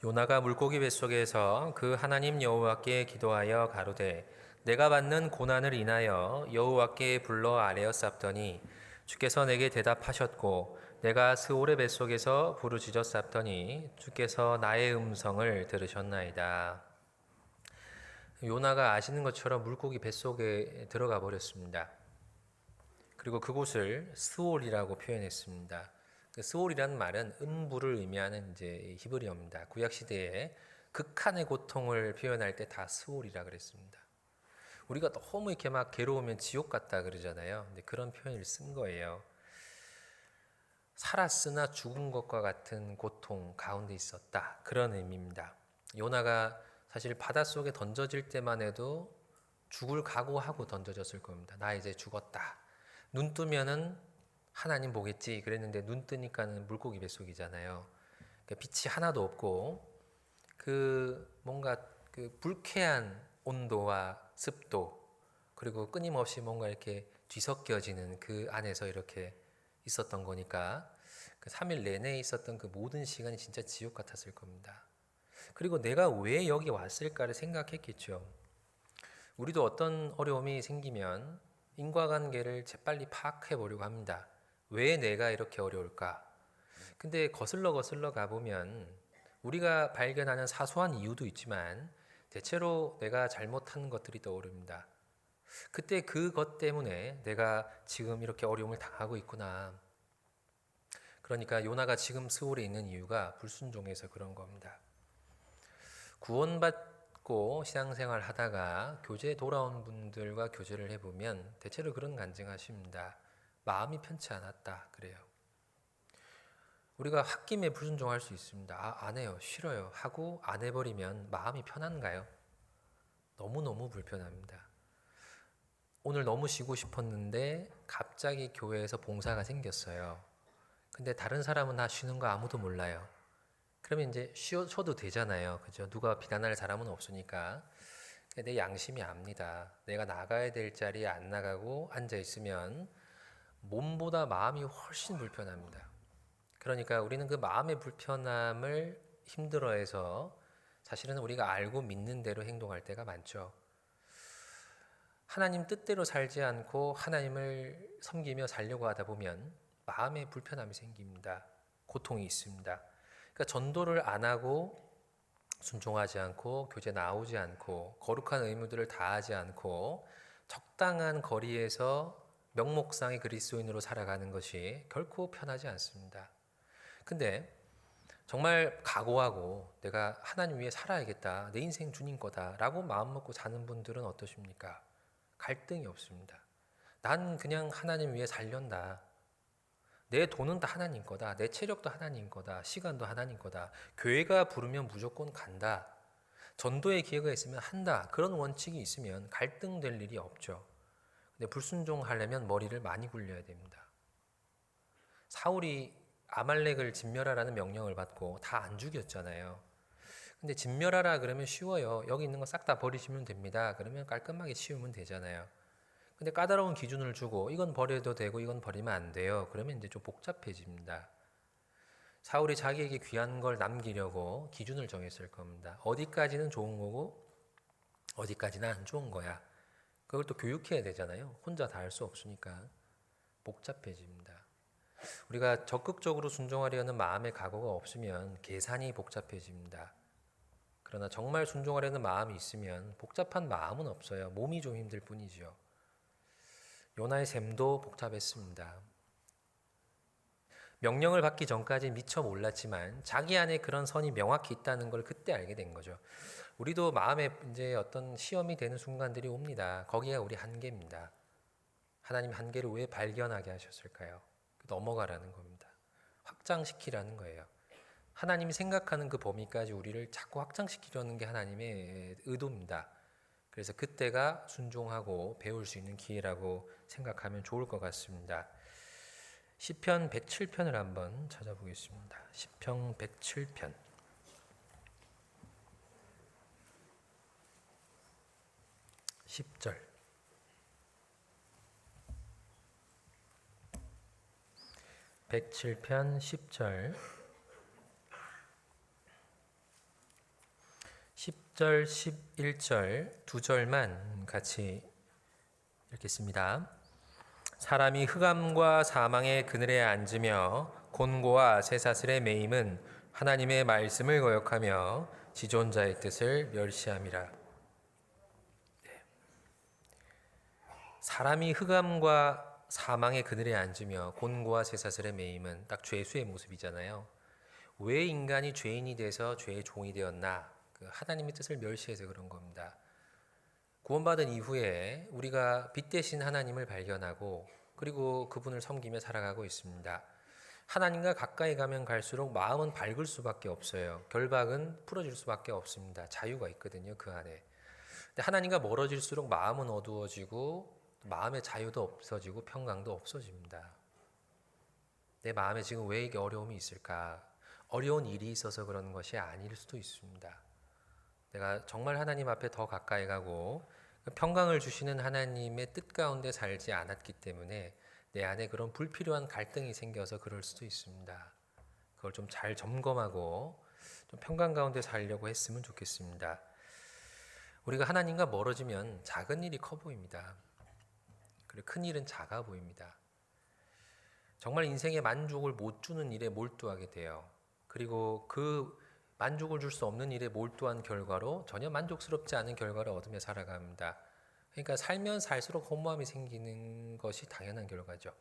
Speaker 2: 요나가 물고기 뱃속에서 그 하나님 여호와께 기도하여 가로되 내가 받는 고난을 인하여 여호와께 불러 아뢰었사옵더니 주께서 내게 대답하셨고 내가 스올의 뱃속에서 부르짖었사옵더니 주께서 나의 음성을 들으셨나이다. 요나가 아시는 것처럼 물고기 뱃속에 들어가 버렸습니다. 그리고 그곳을 스올이라고 표현했습니다. 그 스올이라는 말은 음부를 의미하는 이제 히브리어입니다. 구약 시대에 극한의 고통을 표현할 때 다 스올이라 그랬습니다. 우리가 너무 이렇게 막 괴로우면 지옥 같다 그러잖아요. 근데 그런 표현을 쓴 거예요. 살았으나 죽은 것과 같은 고통 가운데 있었다. 그런 의미입니다. 요나가 사실 바닷속에 던져질 때만 해도 죽을 각오하고 던져졌을 겁니다. 나 이제 죽었다. 눈 뜨면은 하나님 보겠지 그랬는데 눈 뜨니까는 물고기 뱃속이잖아요. 그러니까 빛이 하나도 없고 그 뭔가 그 불쾌한 온도와 습도 그리고 끊임없이 뭔가 이렇게 뒤섞여지는 그 안에서 이렇게 있었던 거니까 그 3일 내내 있었던 그 모든 시간이 진짜 지옥 같았을 겁니다. 그리고 내가 왜 여기 왔을까를 생각했겠죠. 우리도 어떤 어려움이 생기면 인과관계를 재빨리 파악해 보려고 합니다. 왜 내가 이렇게 어려울까? 근데 거슬러 가보면 우리가 발견하는 사소한 이유도 있지만 대체로 내가 잘못한 것들이 떠오릅니다. 그때 그것 때문에 내가 지금 이렇게 어려움을 당하고 있구나. 그러니까 요나가 지금 스올에 있는 이유가 불순종해서 그런 겁니다. 구원받고 신앙생활 하다가 교제에 돌아온 분들과 교제를 해보면 대체로 그런 간증하십니다. 마음이 편치 않았다 그래요. 우리가 홧김에 불순종할 수 있습니다. 안 해요. 싫어요. 하고 안 해버리면 마음이 편한가요? 너무너무 불편합니다. 오늘 너무 쉬고 싶었는데 갑자기 교회에서 봉사가 생겼어요. 근데 다른 사람은 다 쉬는 거 아무도 몰라요. 그러면 이제 쉬어도 되잖아요. 그죠? 누가 비난할 사람은 없으니까. 내 양심이 압니다. 내가 나가야 될 자리에 안 나가고 앉아 있으면 몸보다 마음이 훨씬 불편합니다. 그러니까 우리는 그 마음의 불편함을 힘들어해서 사실은 우리가 알고 믿는 대로 행동할 때가 많죠. 하나님 뜻대로 살지 않고 하나님을 섬기며 살려고 하다 보면 마음의 불편함이 생깁니다. 고통이 있습니다. 그러니까 전도를 안 하고 순종하지 않고 교제 나오지 않고 거룩한 의무들을 다하지 않고 적당한 거리에서 명목상의 그리스도인으로 살아가는 것이 결코 편하지 않습니다. 근데 정말 각오하고 내가 하나님 위해 살아야겠다. 내 인생 주님 거다라고 마음 먹고 사는 분들은 어떠십니까? 갈등이 없습니다. 난 그냥 하나님 위해 살련다. 내 돈은 다 하나님 거다. 내 체력도 하나님 거다. 시간도 하나님 거다. 교회가 부르면 무조건 간다. 전도의 기회가 있으면 한다. 그런 원칙이 있으면 갈등될 일이 없죠. 근데 불순종하려면 머리를 많이 굴려야 됩니다. 사울이 아말렉을 진멸하라는 명령을 받고 다 안 죽였잖아요. 근데 진멸하라 그러면 쉬워요. 여기 있는 거 싹 다 버리시면 됩니다. 그러면 깔끔하게 치우면 되잖아요. 근데 까다로운 기준을 주고 이건 버려도 되고 이건 버리면 안 돼요. 그러면 이제 좀 복잡해집니다. 사울이 자기에게 귀한 걸 남기려고 기준을 정했을 겁니다. 어디까지는 좋은 거고 어디까지는 안 좋은 거야. 그걸 또 교육해야 되잖아요. 혼자 다 할 수 없으니까 복잡해집니다. 우리가 적극적으로 순종하려는 마음의 각오가 없으면 계산이 복잡해집니다. 그러나 정말 순종하려는 마음이 있으면 복잡한 마음은 없어요. 몸이 좀 힘들 뿐이죠. 요나의 셈도 복잡했습니다. 명령을 받기 전까지 미처 몰랐지만 자기 안에 그런 선이 명확히 있다는 걸 그때 알게 된 거죠. 우리도 마음에 이제 어떤 시험이 되는 순간들이 옵니다. 거기가 우리 한계입니다. 하나님 한계를 왜 발견하게 하셨을까요? 넘어가라는 겁니다. 확장시키라는 거예요. 하나님이 생각하는 그 범위까지 우리를 자꾸 확장시키려는 게 하나님의 의도입니다. 그래서 그때가 순종하고 배울 수 있는 기회라고 생각하면 좋을 것 같습니다. 시편 107편을 한번 찾아보겠습니다. 시편 107편 10절 107편 10절 10절 11절 두 절만 같이 읽겠습니다. 사람이 흑암과 사망의 그늘에 앉으며 곤고와 쇠사슬에 매임은 하나님의 말씀을 거역하며 지존자의 뜻을 멸시함이라. 사람이 흑암과 사망의 그늘에 앉으며 곤고와 쇠사슬에 매임은 딱 죄수의 모습이잖아요. 왜 인간이 죄인이 돼서 죄의 종이 되었나? 그 하나님의 뜻을 멸시해서 그런 겁니다. 구원받은 이후에 우리가 빛 대신 하나님을 발견하고 그리고 그분을 섬기며 살아가고 있습니다. 하나님과 가까이 가면 갈수록 마음은 밝을 수밖에 없어요. 결박은 풀어질 수밖에 없습니다. 자유가 있거든요, 그 안에. 근데 하나님과 멀어질수록 마음은 어두워지고 마음의 자유도 없어지고 평강도 없어집니다. 내 마음에 지금 왜 이게 어려움이 있을까? 어려운 일이 있어서 그런 것이 아닐 수도 있습니다. 내가 정말 하나님 앞에 더 가까이 가고 평강을 주시는 하나님의 뜻 가운데 살지 않았기 때문에 내 안에 그런 불필요한 갈등이 생겨서 그럴 수도 있습니다. 그걸 좀 잘 점검하고 좀 평강 가운데 살려고 했으면 좋겠습니다. 우리가 하나님과 멀어지면 작은 일이 커 보입니다. 그리고 큰 일은 작아 보입니다. 정말 인생에 만족을 못 주는 일에 몰두하게 돼요. 그리고 그 만족을 줄 수 없는 일에 몰두한 결과로 전혀 만족스럽지 않은 결과를 얻으며 살아갑니다. 그러니까 살면 살수록 허무함이 생기는 것이 당연한 결과죠.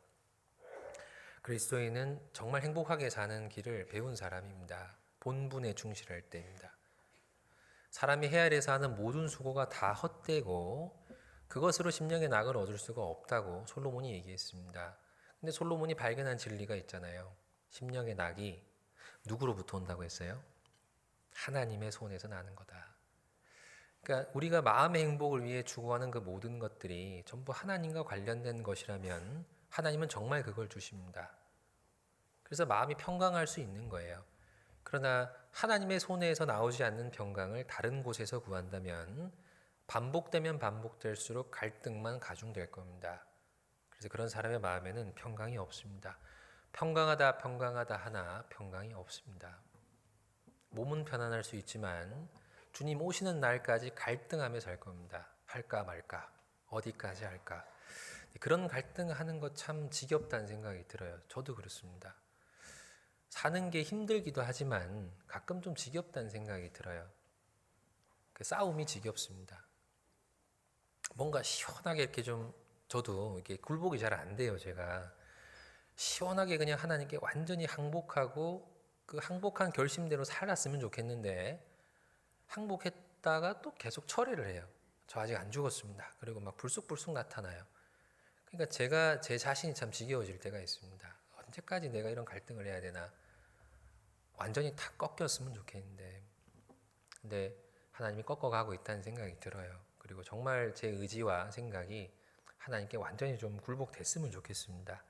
Speaker 2: 그리스도인은 정말 행복하게 사는 길을 배운 사람입니다. 본분에 충실할 때입니다. 사람이 헤아려서 하는 모든 수고가 다 헛되고 그것으로 심령의 낙을 얻을 수가 없다고 솔로몬이 얘기했습니다. 근데 솔로몬이 발견한 진리가 있잖아요. 심령의 낙이 누구로부터 온다고 했어요? 하나님의 손에서 나는 거다. 그러니까 우리가 마음의 행복을 위해 추구하는 그 모든 것들이 전부 하나님과 관련된 것이라면 하나님은 정말 그걸 주십니다. 그래서 마음이 평강할 수 있는 거예요. 그러나 하나님의 손에서 나오지 않는 평강을 다른 곳에서 구한다면 반복되면 반복될수록 갈등만 가중될 겁니다. 그래서 그런 사람의 마음에는 평강이 없습니다. 평강하다 하나 평강이 없습니다. 몸은 편안할 수 있지만 주님 오시는 날까지 갈등하며 살 겁니다. 할까 말까, 어디까지 할까. 그런 갈등하는 것 참 지겹다는 생각이 들어요. 저도 그렇습니다. 사는 게 힘들기도 하지만 가끔 좀 지겹다는 생각이 들어요. 그 싸움이 지겹습니다. 뭔가 시원하게 이렇게 좀 저도 이렇게 굴복이 잘 안 돼요. 제가 시원하게 그냥 하나님께 완전히 항복하고 그 항복한 결심대로 살았으면 좋겠는데 항복했다가 또 계속 철회를 해요. 저 아직 안 죽었습니다. 그리고 막 불쑥불쑥 나타나요. 그러니까 제가 제 자신이 참 지겨워질 때가 있습니다. 언제까지 내가 이런 갈등을 해야 되나? 완전히 다 꺾였으면 좋겠는데 근데 하나님이 꺾어가고 있다는 생각이 들어요. 그리고 정말 제 의지와 생각이 하나님께 완전히 좀 굴복됐으면 좋겠습니다.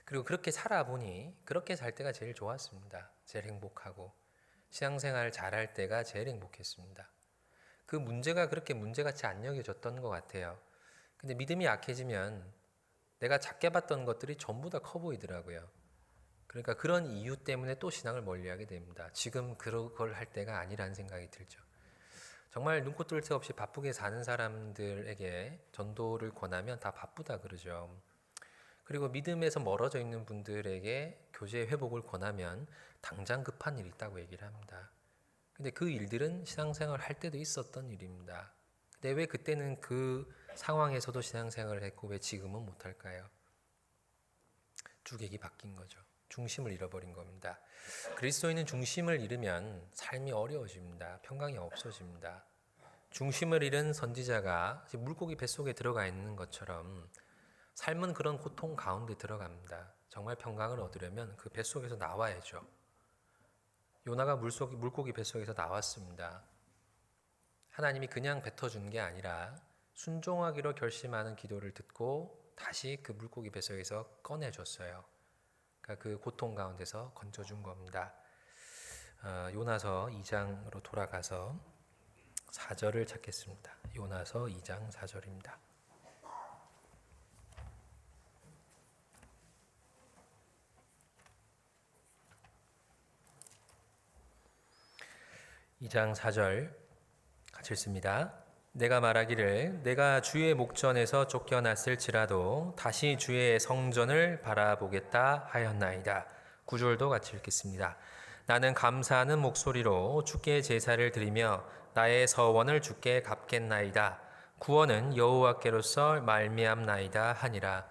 Speaker 2: 그리고 그렇게 살아보니 그렇게 살 때가 제일 좋았습니다. 제일 행복하고 신앙생활 잘할 때가 제일 행복했습니다. 그 문제가 그렇게 문제같이 안 여겨졌던 것 같아요. 근데 믿음이 약해지면 내가 작게 봤던 것들이 전부 다 커 보이더라고요. 그러니까 그런 이유 때문에 또 신앙을 멀리하게 됩니다. 지금 그걸 할 때가 아니라는 생각이 들죠. 정말 눈코 뜰 새 없이 바쁘게 사는 사람들에게 전도를 권하면 다 바쁘다 그러죠. 그리고 믿음에서 멀어져 있는 분들에게 교제 회복을 권하면 당장 급한 일이 있다고 얘기를 합니다. 근데 그 일들은 신앙생활 할 때도 있었던 일입니다. 근데 왜 그때는 그 상황에서도 신앙생활을 했고 왜 지금은 못할까요? 주객이 바뀐 거죠. 중심을 잃어버린 겁니다. 그리스도인은 중심을 잃으면 삶이 어려워집니다. 평강이 없어집니다. 중심을 잃은 선지자가 물고기 뱃속에 들어가 있는 것처럼 삶은 그런 고통 가운데 들어갑니다. 정말 평강을 얻으려면 그 뱃속에서 나와야죠. 요나가 물고기 뱃속에서 나왔습니다. 하나님이 그냥 뱉어준 게 아니라 순종하기로 결심하는 기도를 듣고 다시 그 물고기 뱃속에서 꺼내줬어요. 그러니까 그 고통 가운데서 건져준 겁니다. 요나서 2장으로 돌아가서 4절을 찾겠습니다. 요나서 2장 4절입니다. (2장 4절) 같이 읽습니다. 내가 말하기를 내가 주의 목전에서 쫓겨났을지라도 다시 주의 성전을 바라보겠다 하였나이다. 9절도 같이 읽겠습니다. 나는 감사하는 목소리로 주께 제사를 드리며 나의 서원을 주께 갚겠나이다. 구원은 여호와께로서 말미암나이다 하니라.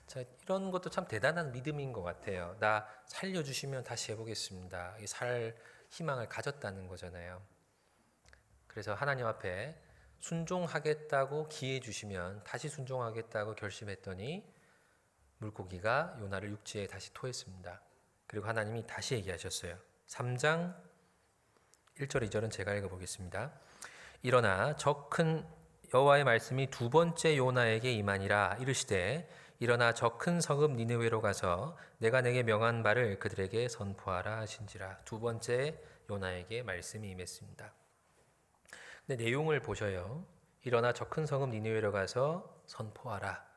Speaker 2: 자, 이런 것도 참 대단한 믿음인 것 같아요. 나 살려주시면 다시 해보겠습니다. 살 희망을 가졌다는 거잖아요. 그래서 하나님 앞에 순종하겠다고 기회 주시면 다시 순종하겠다고 결심했더니 물고기가 요나를 육지에 다시 토했습니다. 그리고 하나님이 다시 얘기하셨어요. 3장 1절 2절은 제가 읽어보겠습니다. 일어나 저 큰 여호와의 말씀이 두 번째 요나에게 임하니라. 이르시되 일어나 저 큰 성읍 니느웨로 가서 내가 내게 명한 바를 그들에게 선포하라 하신지라. 두 번째 요나에게 말씀이 임했습니다. 근데 내용을 보셔요. 일어나 저 큰 성읍 니느웨로 가서 선포하라.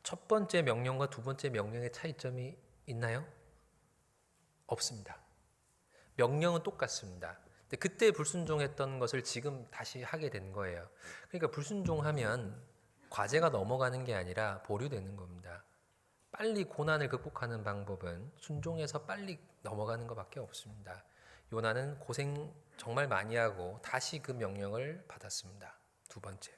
Speaker 2: 첫 번째 명령과 두 번째 명령의 차이점이 있나요? 없습니다. 명령은 똑같습니다. 근데 그때 불순종했던 것을 지금 다시 하게 된 거예요. 그러니까 불순종하면 과제가 넘어가는 게 아니라 보류되는 겁니다. 빨리 고난을 극복하는 방법은 순종해서 빨리 넘어가는 것밖에 없습니다. 요나는 고생 정말 많이 하고 다시 그 명령을 받았습니다. 두 번째,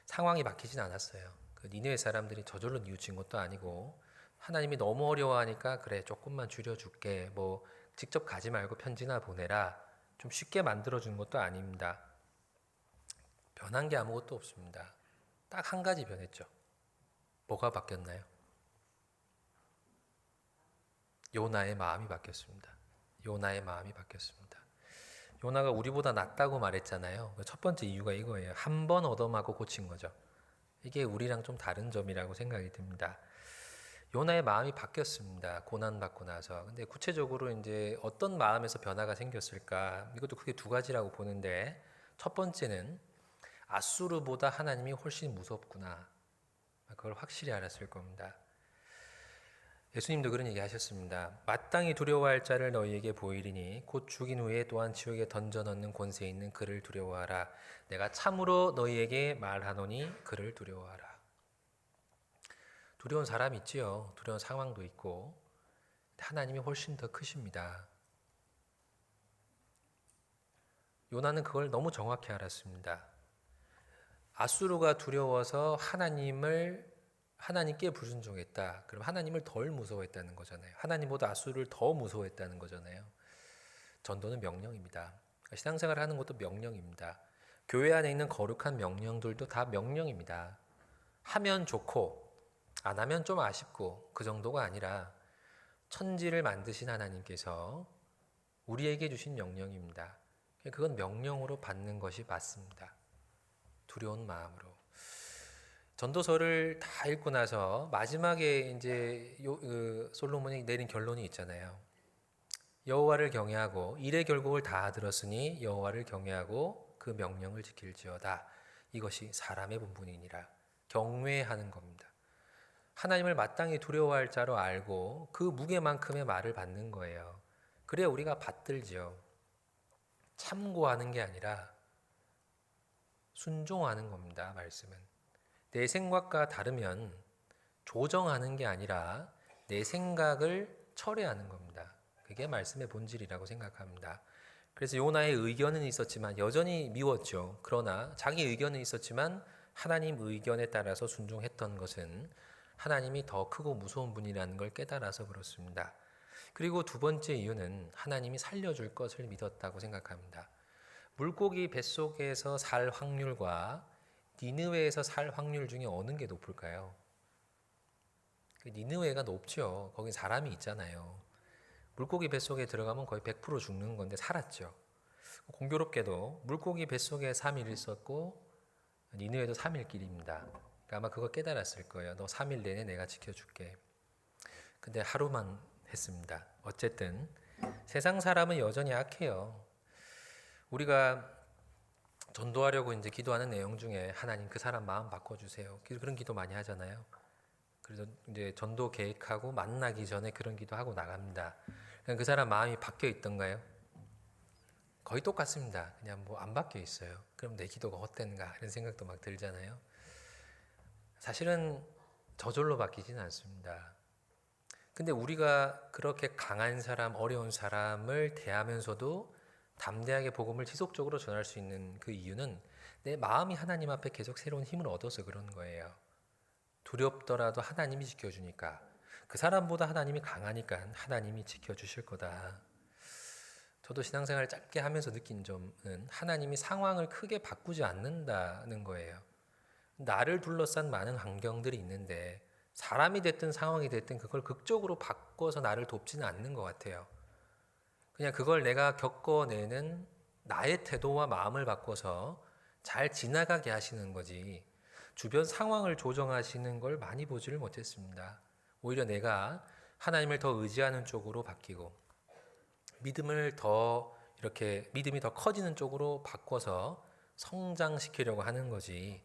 Speaker 2: 상황이 바뀌진 않았어요. 그 니느웨 사람들이 저절로 뉘우친 것도 아니고 하나님이 너무 어려워하니까 그래 조금만 줄여줄게, 뭐 직접 가지 말고 편지나 보내라, 좀 쉽게 만들어준 것도 아닙니다. 변한 게 아무것도 없습니다. 딱 한 가지 변했죠. 뭐가 바뀌었나요? 요나의 마음이 바뀌었습니다. 요나의 마음이 바뀌었습니다. 요나가 우리보다 낫다고 말했잖아요. 첫 번째 이유가 이거예요. 한 번 얻어맞고 고친 거죠. 이게 우리랑 좀 다른 점이라고 생각이 듭니다. 요나의 마음이 바뀌었습니다. 고난받고 나서. 근데 구체적으로 이제 어떤 마음에서 변화가 생겼을까? 이것도 크게 두 가지라고 보는데, 첫 번째는 아수르보다 하나님이 훨씬 무섭구나. 그걸 확실히 알았을 겁니다. 예수님도 그런 얘기 하셨습니다. 마땅히 두려워할 자를 너희에게 보이리니 곧 죽인 후에 또한 지옥에 던져 넣는 권세 있는 그를 두려워하라. 내가 참으로 너희에게 말하노니 그를 두려워하라. 두려운 사람이 있지요. 두려운 상황도 있고. 하나님이 훨씬 더 크십니다. 요나는 그걸 너무 정확히 알았습니다. 아수르가 두려워서 하나님께 불순종했다. 그럼 하나님을 덜 무서워했다는 거잖아요. 하나님보다 아수르를 더 무서워했다는 거잖아요. 전도는 명령입니다. 신앙생활을 하는 것도 명령입니다. 교회 안에 있는 거룩한 명령들도 다 명령입니다. 하면 좋고 안 하면 좀 아쉽고 그 정도가 아니라 천지를 만드신 하나님께서 우리에게 주신 명령입니다. 그건 명령으로 받는 것이 맞습니다. 두려운 마음으로. 전도서를 다 읽고 나서 마지막에 이제 솔로몬이 내린 결론이 있잖아요. 여호와를 경외하고 일의 결국을 다 들었으니 여호와를 경외하고 그 명령을 지킬지어다. 이것이 사람의 본분이니라. 경외하는 겁니다. 하나님을 마땅히 두려워할 자로 알고 그 무게만큼의 말을 받는 거예요. 그래야 우리가 받들지요. 참고하는 게 아니라 순종하는 겁니다. 말씀은. 내 생각과 다르면 조정하는 게 아니라 내 생각을 철회하는 겁니다. 그게 말씀의 본질이라고 생각합니다. 그래서 요나의 의견은 있었지만 여전히 미웠죠. 그러나 자기 의견은 있었지만 하나님 의견에 따라서 순종했던 것은 하나님이 더 크고 무서운 분이라는 걸 깨달아서 그렇습니다. 그리고 두 번째 이유는 하나님이 살려줄 것을 믿었다고 생각합니다. 물고기 뱃속에서 살 확률과 니느웨에서 살 확률 중에 어느 게 높을까요? 니느웨가 높죠. 거기 사람이 있잖아요. 물고기 뱃속에 들어가면 거의 100% 죽는 건데 살았죠. 공교롭게도 물고기 뱃속에 3일 있었고 니느웨도 3일 길입니다. 그러니까 아마 그거 깨달았을 거예요. 너 3일 내내 내가 지켜줄게. 근데 하루만 했습니다. 어쨌든 세상 사람은 여전히 악해요. 우리가 전도하려고 이제 기도하는 내용 중에 하나님 그 사람 마음 바꿔주세요. 그런 기도 많이 하잖아요. 그래서 이제 전도 계획하고 만나기 전에 그런 기도하고 나갑니다. 그냥 그 사람 마음이 바뀌어 있던가요? 거의 똑같습니다. 그냥 뭐 안 바뀌어 있어요. 그럼 내 기도가 헛된가 이런 생각도 막 들잖아요. 사실은 저절로 바뀌지는 않습니다. 근데 우리가 그렇게 강한 사람, 어려운 사람을 대하면서도 담대하게 복음을 지속적으로 전할 수 있는 그 이유는 내 마음이 하나님 앞에 계속 새로운 힘을 얻어서 그런 거예요. 두렵더라도 하나님이 지켜주니까, 그 사람보다 하나님이 강하니까 하나님이 지켜주실 거다. 저도 신앙생활 짧게 하면서 느낀 점은 하나님이 상황을 크게 바꾸지 않는다는 거예요. 나를 둘러싼 많은 환경들이 있는데 사람이 됐든 상황이 됐든 그걸 극적으로 바꿔서 나를 돕지는 않는 것 같아요. 그냥 그걸 내가 겪어내는 나의 태도와 마음을 바꿔서 잘 지나가게 하시는 거지, 주변 상황을 조정하시는 걸 많이 보지를 못했습니다. 오히려 내가 하나님을 더 의지하는 쪽으로 바뀌고 믿음이 더 커지는 쪽으로 바꿔서 성장시키려고 하는 거지,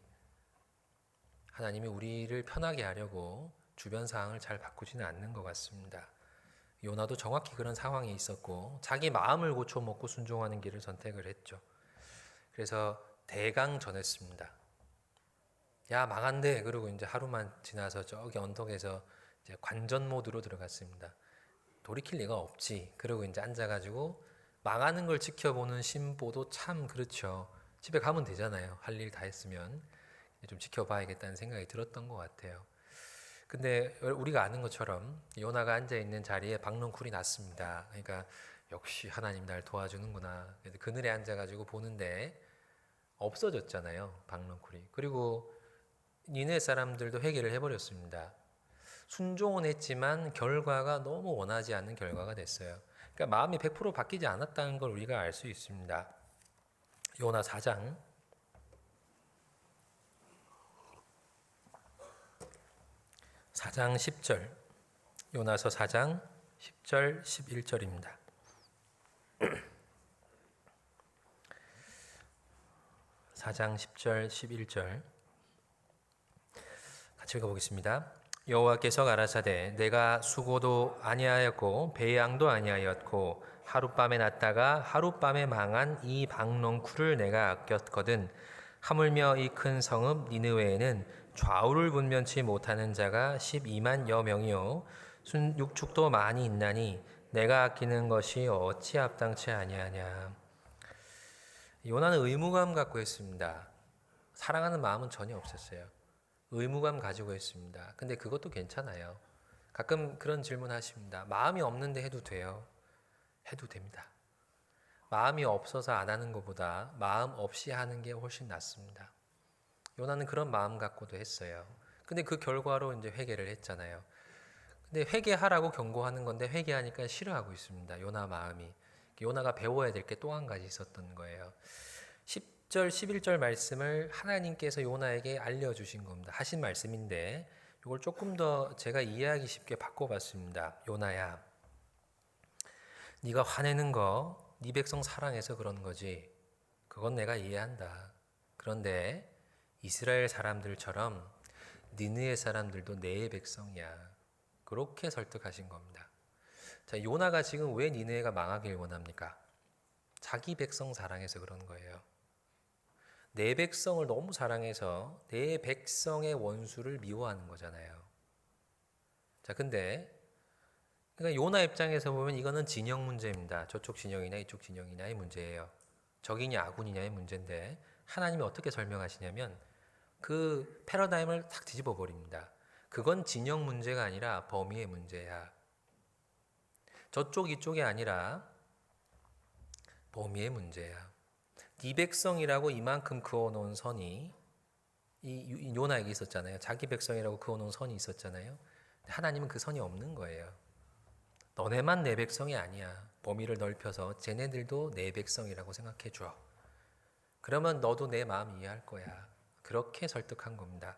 Speaker 2: 하나님이 우리를 편하게 하려고 주변 상황을 잘 바꾸지는 않는 것 같습니다. 요나도 정확히 그런 상황이 있었고 자기 마음을 고쳐먹고 순종하는 길을 선택을 했죠. 그래서 대강 전했습니다. 야, 망한데. 그러고 이제 하루만 지나서 저기 언덕에서 이제 관전 모드로 들어갔습니다. 돌이킬 리가 없지. 그러고 이제 앉아가지고 망하는 걸 지켜보는 신보도 참 그렇죠. 집에 가면 되잖아요. 할 일 다 했으면 좀 지켜봐야겠다는 생각이 들었던 것 같아요. 근데 우리가 아는 것처럼 요나가 앉아있는 자리에 박넝쿨이 났습니다. 그러니까 역시 하나님 날 도와주는구나. 그늘에 앉아가지고 보는데 없어졌잖아요, 박넝쿨이. 그리고 니네 사람들도 회개를 해버렸습니다. 순종은 했지만 결과가 너무 원하지 않는 결과가 됐어요. 그러니까 마음이 100% 바뀌지 않았다는 걸 우리가 알 수 있습니다. 요나 4장 10절, 요나서 4장 10절 11절입니다. 4장 10절 11절 같이 읽어보겠습니다. 여호와께서 가라사대 내가 수고도 아니하였고 배양도 아니하였고 하룻밤에 났다가 하룻밤에 망한 이 박넝쿨을 내가 아꼈거든. 하물며 이 큰 성읍 니느웨에는 좌우를 분변치 못하는 자가 12만여 명이요 육축도 많이 있나니 내가 아끼는 것이 어찌 합당치 아니하냐. 요나는 의무감 갖고 했습니다. 사랑하는 마음은 전혀 없었어요. 의무감 가지고 했습니다. 근데 그것도 괜찮아요. 가끔 그런 질문 하십니다. 마음이 없는데 해도 돼요? 해도 됩니다. 마음이 없어서 안 하는 것보다 마음 없이 하는 게 훨씬 낫습니다. 요나는 그런 마음 갖고도 했어요. 근데 그 결과로 이제 회개를 했잖아요. 근데 회개하라고 경고하는 건데 회개하니까 싫어하고 있습니다. 요나 마음이. 요나가 배워야 될 게 또 한 가지 있었던 거예요. 10절, 11절 말씀을 하나님께서 요나에게 알려주신 겁니다. 하신 말씀인데 이걸 조금 더 제가 이해하기 쉽게 바꿔봤습니다. 요나야, 네가 화내는 거 네 백성 사랑해서 그런 거지. 그건 내가 이해한다. 그런데 이스라엘 사람들처럼 니느웨 사람들도 내 백성이야. 그렇게 설득하신 겁니다. 자, 요나가 지금 왜 니느웨가 망하길 원합니까? 자기 백성 사랑해서 그런 거예요. 내 백성을 너무 사랑해서 내 백성의 원수를 미워하는 거잖아요. 자, 근데 그러니까 요나 입장에서 보면 이거는 진영 문제입니다. 저쪽 진영이냐 이쪽 진영이냐의 문제예요. 적이냐 아군이냐의 문제인데 하나님이 어떻게 설명하시냐면 그 패러다임을 탁 뒤집어 버립니다. 그건 진영 문제가 아니라 범위의 문제야. 저쪽 이쪽이 아니라 범위의 문제야. 네 백성이라고 이만큼 그어놓은 선이 이 요나에게 있었잖아요. 자기 백성이라고 그어놓은 선이 있었잖아요. 하나님은 그 선이 없는 거예요. 너네만 내 백성이 아니야. 범위를 넓혀서 쟤네들도 내 백성이라고 생각해 줘. 그러면 너도 내 마음 이해할 거야. 그렇게 설득한 겁니다.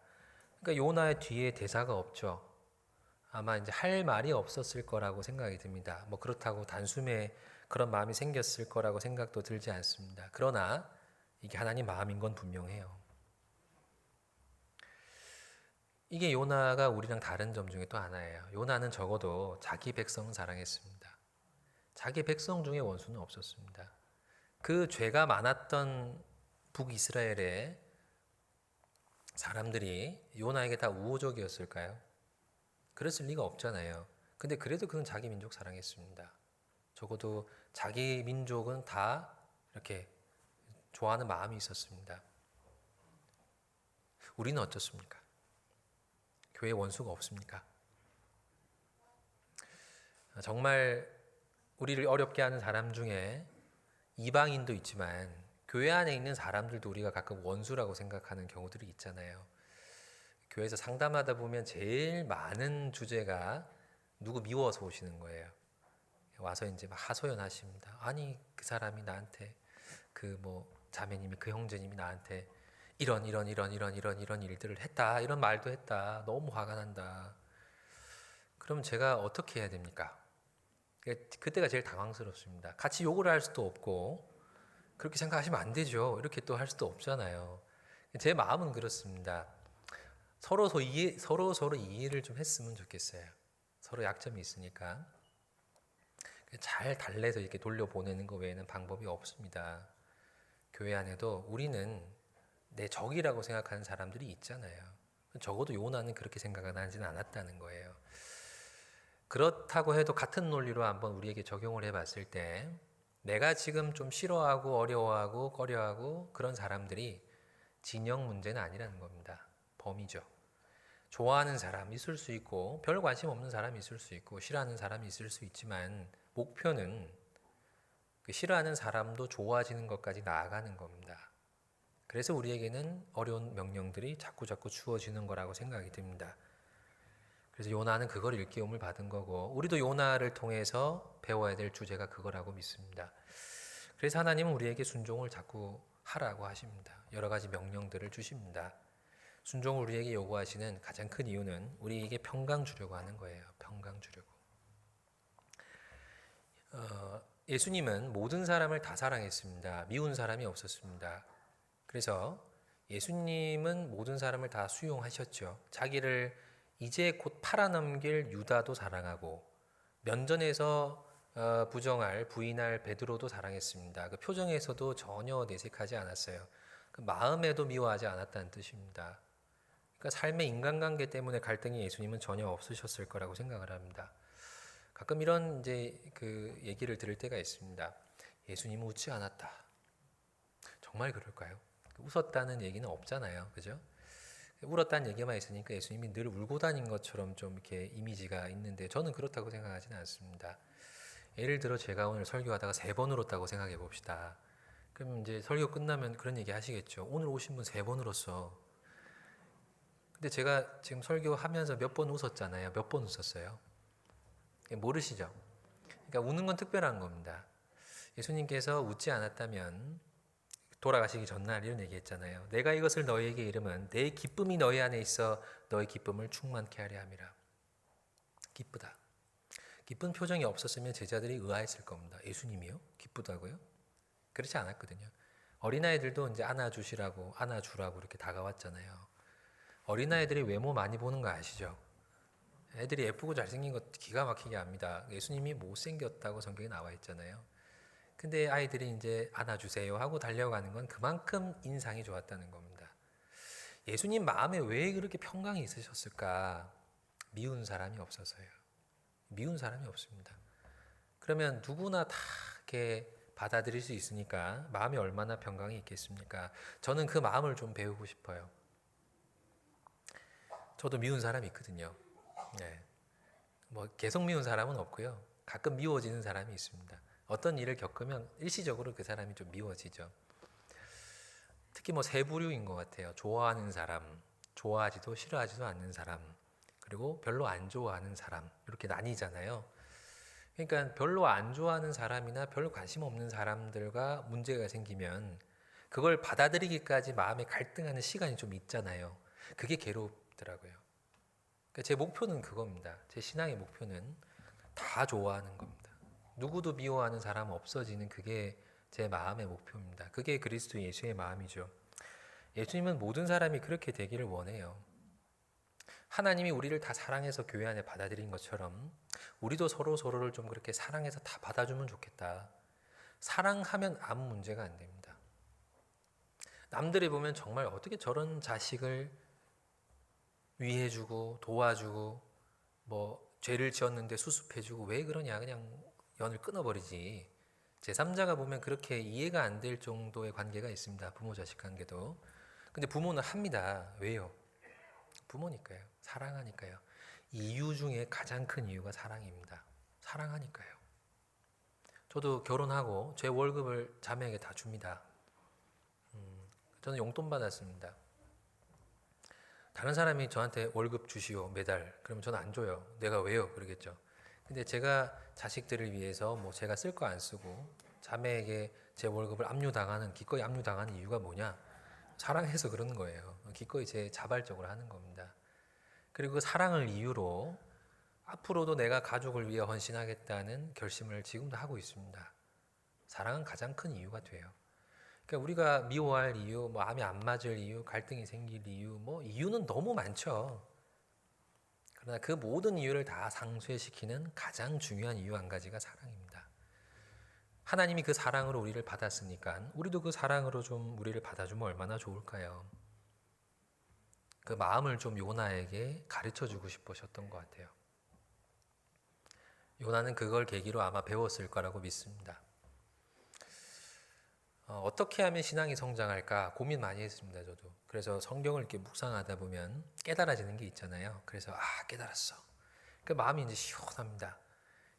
Speaker 2: 그러니까 요나의 뒤에 대사가 없죠. 아마 이제 할 말이 없었을 거라고 생각이 듭니다. 뭐 그렇다고 단숨에 그런 마음이 생겼을 거라고 생각도 들지 않습니다. 그러나 이게 하나님 마음인 건 분명해요. 이게 요나가 우리랑 다른 점 중에 또 하나예요. 요나는 적어도 자기 백성은 사랑했습니다. 자기 백성 중에 원수는 없었습니다. 그 죄가 많았던 북이스라엘의 사람들이 요나에게 다 우호적이었을까요? 그랬을 리가 없잖아요. 근데 그래도 그는 자기 민족 사랑했습니다. 적어도 자기 민족은 다 이렇게 좋아하는 마음이 있었습니다. 우리는 어떻습니까? 교회에 원수가 없습니까? 정말 우리를 어렵게 하는 사람 중에 이방인도 있지만 교회 안에 있는 사람들도 우리가 가끔 원수라고 생각하는 경우들이 있잖아요. 교회에서 상담하다 보면 제일 많은 주제가 누구 미워서 오시는 거예요. 와서 이제 막 하소연하십니다. 아니 그 사람이 나한테 그 뭐 자매님이 그 형제님이 나한테 이런 일들을 했다. 이런 말도 했다. 너무 화가 난다. 그럼 제가 어떻게 해야 됩니까? 그때가 제일 당황스럽습니다. 같이 욕을 할 수도 없고 그렇게 생각하시면 안 되죠. 이렇게 또 할 수도 없잖아요. 제 마음은 그렇습니다. 서로 이해를 좀 했으면 좋겠어요. 서로 약점이 있으니까 잘 달래서 이렇게 돌려보내는 것 외에는 방법이 없습니다. 교회 안에도 우리는 내 적이라고 생각하는 사람들이 있잖아요. 적어도 요나는 그렇게 생각은 하지는 않았다는 거예요. 그렇다고 해도 같은 논리로 한번 우리에게 적용을 해봤을 때 내가 지금 좀 싫어하고 어려워하고 꺼려하고 그런 사람들이 진영 문제는 아니라는 겁니다. 범위죠. 좋아하는 사람 있을 수 있고 별 관심 없는 사람이 있을 수 있고 싫어하는 사람이 있을 수 있지만 목표는 그 싫어하는 사람도 좋아지는 것까지 나아가는 겁니다. 그래서 우리에게는 어려운 명령들이 자꾸 주어지는 거라고 생각이 듭니다. 그래서 요나는 그걸 일깨움을 받은 거고 우리도 요나를 통해서 배워야 될 주제가 그거라고 믿습니다. 그래서 하나님은 우리에게 순종을 자꾸 하라고 하십니다. 여러 가지 명령들을 주십니다. 순종을 우리에게 요구하시는 가장 큰 이유는 우리에게 평강 주려고 하는 거예요. 평강 주려고. 예수님은 모든 사람을 다 사랑했습니다. 미운 사람이 없었습니다. 그래서 예수님은 모든 사람을 다 수용하셨죠. 자기를 이제 곧 팔아넘길 유다도 사랑하고 면전에서 부정할 부인할 베드로도 사랑했습니다. 그 표정에서도 전혀 내색하지 않았어요. 그 마음에도 미워하지 않았다는 뜻입니다. 그러니까 삶의 인간관계 때문에 갈등이 예수님은 전혀 없으셨을 거라고 생각을 합니다. 가끔 이런 이제 그 얘기를 들을 때가 있습니다. 예수님은 웃지 않았다. 정말 그럴까요? 웃었다는 얘기는 없잖아요, 그죠? 울었다는 얘기만 있으니까 예수님이 늘 울고 다닌 것처럼 좀 이렇게 이미지가 있는데 저는 그렇다고 생각하지는 않습니다. 예를 들어 제가 오늘 설교하다가 3번 울었다고 생각해 봅시다. 그럼 이제 설교 끝나면 그런 얘기 하시겠죠. 오늘 오신 분 3번 울었어. 근데 제가 지금 설교하면서 몇 번 웃었잖아요. 몇 번 웃었어요? 모르시죠? 그러니까 우는 건 특별한 겁니다. 예수님께서 웃지 않았다면 돌아가시기 전날 이런 얘기했잖아요. 내가 이것을 너희에게 이르면 내 기쁨이 너희 안에 있어 너희 기쁨을 충만케 하려 함이라. 기쁘다. 기쁜 표정이 없었으면 제자들이 의아했을 겁니다. 예수님이요? 기쁘다고요? 그렇지 않았거든요. 어린아이들도 이제 안아주시라고 안아주라고 이렇게 다가왔잖아요. 어린아이들이 외모 많이 보는 거 아시죠? 애들이 예쁘고 잘생긴 거 기가 막히게 합니다. 예수님이 못생겼다고 성경에 나와 있잖아요. 근데 아이들이 이제 안아주세요 하고 달려가는 건 그만큼 인상이 좋았다는 겁니다. 예수님 마음에 왜 그렇게 평강이 있으셨을까? 미운 사람이 없어서요. 미운 사람이 없습니다. 그러면 누구나 다 이렇게 받아들일 수 있으니까 마음이 얼마나 평강이 있겠습니까? 저는 그 마음을 좀 배우고 싶어요. 저도 미운 사람이 있거든요. 네. 뭐 계속 미운 사람은 없고요. 가끔 미워지는 사람이 있습니다. 어떤 일을 겪으면 일시적으로 그 사람이 좀 미워지죠. 특히 뭐 세 부류인 것 같아요. 좋아하는 사람, 좋아하지도 싫어하지도 않는 사람, 그리고 별로 안 좋아하는 사람, 이렇게 나뉘잖아요. 그러니까 별로 안 좋아하는 사람이나 별로 관심 없는 사람들과 문제가 생기면 그걸 받아들이기까지 마음에 갈등하는 시간이 좀 있잖아요. 그게 괴롭더라고요. 그러니까 제 목표는 그겁니다. 제 신앙의 목표는 다 좋아하는 겁니다. 누구도 미워하는 사람 없어지는 그게 제 마음의 목표입니다. 그게 그리스도 예수의 마음이죠. 예수님은 모든 사람이 그렇게 되기를 원해요. 하나님이 우리를 다 사랑해서 교회 안에 받아들인 것처럼 우리도 서로를 좀 그렇게 사랑해서 다 받아주면 좋겠다. 사랑하면 아무 문제가 안 됩니다. 남들이 보면 정말 어떻게 저런 자식을 위해주고 도와주고 뭐 죄를 지었는데 수습해주고 왜 그러냐, 그냥 연을 끊어버리지. 제3자가 보면 그렇게 이해가 안 될 정도의 관계가 있습니다. 부모 자식 관계도. 근데 부모는 합니다. 왜요? 부모니까요. 사랑하니까요. 이유 중에 가장 큰 이유가 사랑입니다. 사랑하니까요. 저도 결혼하고 제 월급을 자매에게 다 줍니다. 저는 용돈 받았습니다. 다른 사람이 저한테 월급 주시오 매달, 그러면 저는 안 줘요. 내가 왜요? 그러겠죠. 근데 제가 자식들을 위해서 뭐 제가 쓸 거 안 쓰고 자매에게 제 월급을 압류당하는, 기꺼이 압류당하는 이유가 뭐냐? 사랑해서 그러는 거예요. 기꺼이 제 자발적으로 하는 겁니다. 그리고 그 사랑을 이유로 앞으로도 내가 가족을 위해 헌신하겠다는 결심을 지금도 하고 있습니다. 사랑은 가장 큰 이유가 돼요. 그러니까 우리가 미워할 이유, 뭐 마음이 안 맞을 이유, 갈등이 생길 이유, 뭐 이유는 너무 많죠. 그러나 그 모든 이유를 다 상쇄시키는 가장 중요한 이유 한 가지가 사랑입니다. 하나님이 그 사랑으로 우리를 받았으니까 우리도 그 사랑으로 좀 우리를 받아주면 얼마나 좋을까요? 그 마음을 좀 요나에게 가르쳐주고 싶으셨던 것 같아요. 요나는 그걸 계기로 아마 배웠을 거라고 믿습니다. 어떻게 하면 신앙이 성장할까 고민 많이 했습니다. 저도. 그래서 성경을 이렇게 묵상하다 보면 깨달아지는 게 있잖아요. 그래서 깨달았어. 그 마음이 이제 시원합니다.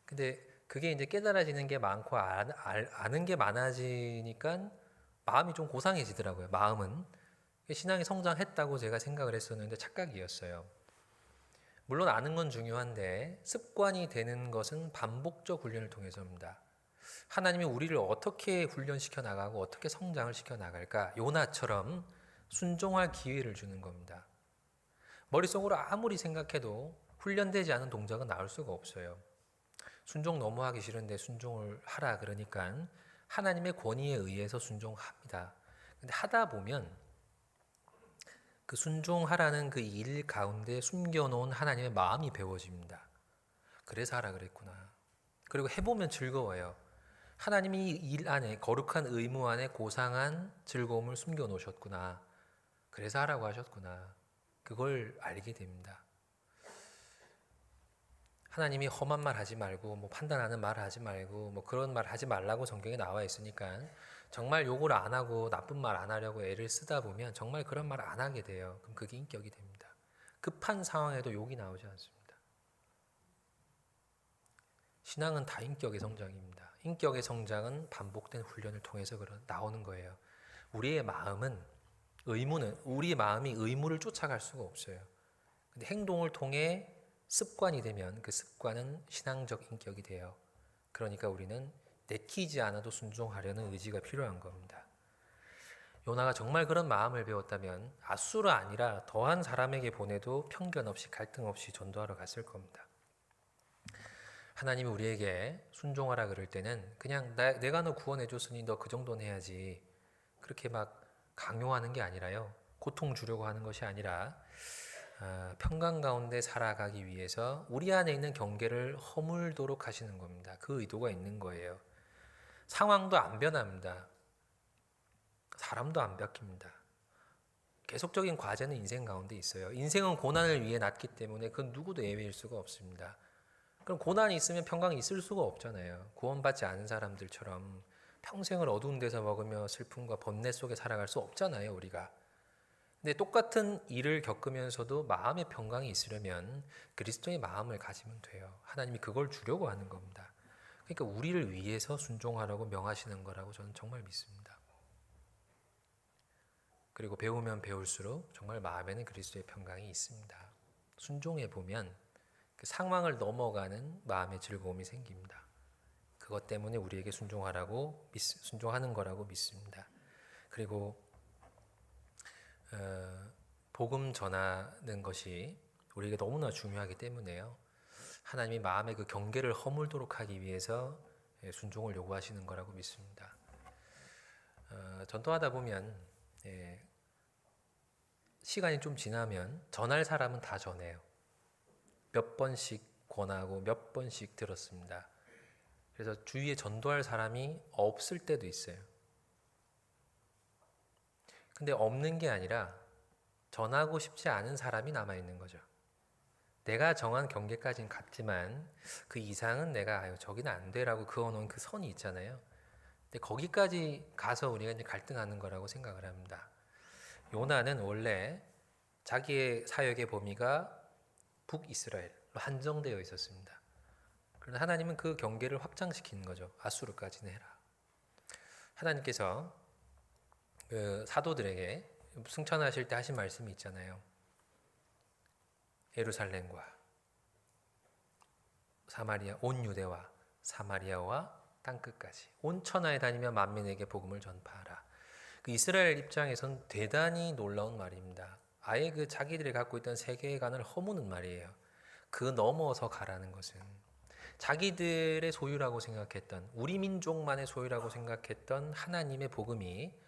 Speaker 2: 근데 그게 이제 깨달아지는 게 많고 아는 게 많아지니까 마음이 좀 고상해지더라고요. 마음은. 신앙이 성장했다고 제가 생각을 했었는데 착각이었어요. 물론 아는 건 중요한데 습관이 되는 것은 반복적 훈련을 통해서입니다. 하나님이 우리를 어떻게 훈련시켜 나가고 어떻게 성장을 시켜 나갈까? 요나처럼 순종할 기회를 주는 겁니다. 머릿속으로 아무리 생각해도 훈련되지 않은 동작은 나올 수가 없어요. 순종 너무 하기 싫은데 순종을 하라 그러니까 하나님의 권위에 의해서 순종합니다. 근데 하다 보면 그 순종하라는 그 일 가운데 숨겨놓은 하나님의 마음이 배워집니다. 그래서 하라 그랬구나. 그리고 해보면 즐거워요. 하나님이 일 안에, 거룩한 의무 안에 고상한 즐거움을 숨겨놓으셨구나. 그래서 하라고 하셨구나. 그걸 알게 됩니다. 하나님이 험한 말 하지 말고 뭐 판단하는 말 하지 말고 뭐 그런 말 하지 말라고 성경에 나와 있으니까 정말 욕을 안 하고 나쁜 말 안 하려고 애를 쓰다 보면 정말 그런 말 안 하게 돼요. 그럼 그게 인격이 됩니다. 급한 상황에도 욕이 나오지 않습니다. 신앙은 다 인격의 성장입니다. 인격의 성장은 반복된 훈련을 통해서 나오는 거예요. 우리의 마음이 의무를 쫓아갈 수가 없어요. 근데 행동을 통해 습관이 되면 그 습관은 신앙적 인격이 돼요. 그러니까 우리는 내키지 않아도 순종하려는 의지가 필요한 겁니다. 요나가 정말 그런 마음을 배웠다면 아수라 아니라 더한 사람에게 보내도 편견 없이 갈등 없이 전도하러 갔을 겁니다. 하나님이 우리에게 순종하라 그럴 때는 그냥 내가 너 구원해 줬으니 너 그 정도는 해야지 그렇게 막 강요하는 게 아니라요. 고통 주려고 하는 것이 아니라 평강 가운데 살아가기 위해서 우리 안에 있는 경계를 허물도록 하시는 겁니다. 그 의도가 있는 거예요. 상황도 안 변합니다. 사람도 안 바뀝니다. 계속적인 과제는 인생 가운데 있어요. 인생은 고난을 위해 났기 때문에 그 누구도 예외일 수가 없습니다. 그럼 고난이 있으면 평강이 있을 수가 없잖아요. 구원받지 않은 사람들처럼 평생을 어두운 데서 먹으며 슬픔과 번뇌 속에 살아갈 수 없잖아요, 우리가. 근데 똑같은 일을 겪으면서도 마음의 평강이 있으려면 그리스도의 마음을 가지면 돼요. 하나님이 그걸 주려고 하는 겁니다. 그러니까 우리를 위해서 순종하라고 명하시는 거라고 저는 정말 믿습니다. 그리고 배우면 배울수록 정말 마음에는 그리스도의 평강이 있습니다. 순종해 보면 그 상황을 넘어가는 마음의 즐거움이 생깁니다. 그것 때문에 우리에게 순종하는 거라고 믿습니다. 그리고 복음 전하는 것이 우리에게 너무나 중요하기 때문에요. 하나님이 마음의 그 경계를 허물도록 하기 위해서 순종을 요구하시는 거라고 믿습니다. 전도하다 보면 시간이 좀 지나면 전할 사람은 다 전해요. 몇 번씩 권하고 몇 번씩 들었습니다. 그래서 주위에 전도할 사람이 없을 때도 있어요. 근데 없는 게 아니라 전하고 싶지 않은 사람이 남아있는 거죠. 내가 정한 경계까지는 갔지만 그 이상은 내가 저기는 안 돼라고 그어놓은 그 선이 있잖아요. 근데 거기까지 가서 우리가 이제 갈등하는 거라고 생각을 합니다. 요나는 원래 자기의 사역의 범위가 북이스라엘로 한정되어 있었습니다. 그러나 하나님은 그 경계를 확장시키는 거죠. 아수르까지는 해라. 하나님께서 그 사도들에게 승천하실 때 하신 말씀이 있잖아요. 예루살렘과 사마리아, 온 유대와 사마리아와 땅끝까지 온 천하에 다니며 만민에게 복음을 전파하라. 그 이스라엘 입장에선 대단히 놀라운 말입니다. 아예 그 자기들이 갖고 있던 세계관을 허무는 말이에요. 그 넘어서 가라는 것은 자기들의 소유라고 생각했던, 우리 민족만의 소유라고 생각했던 하나님의 복음이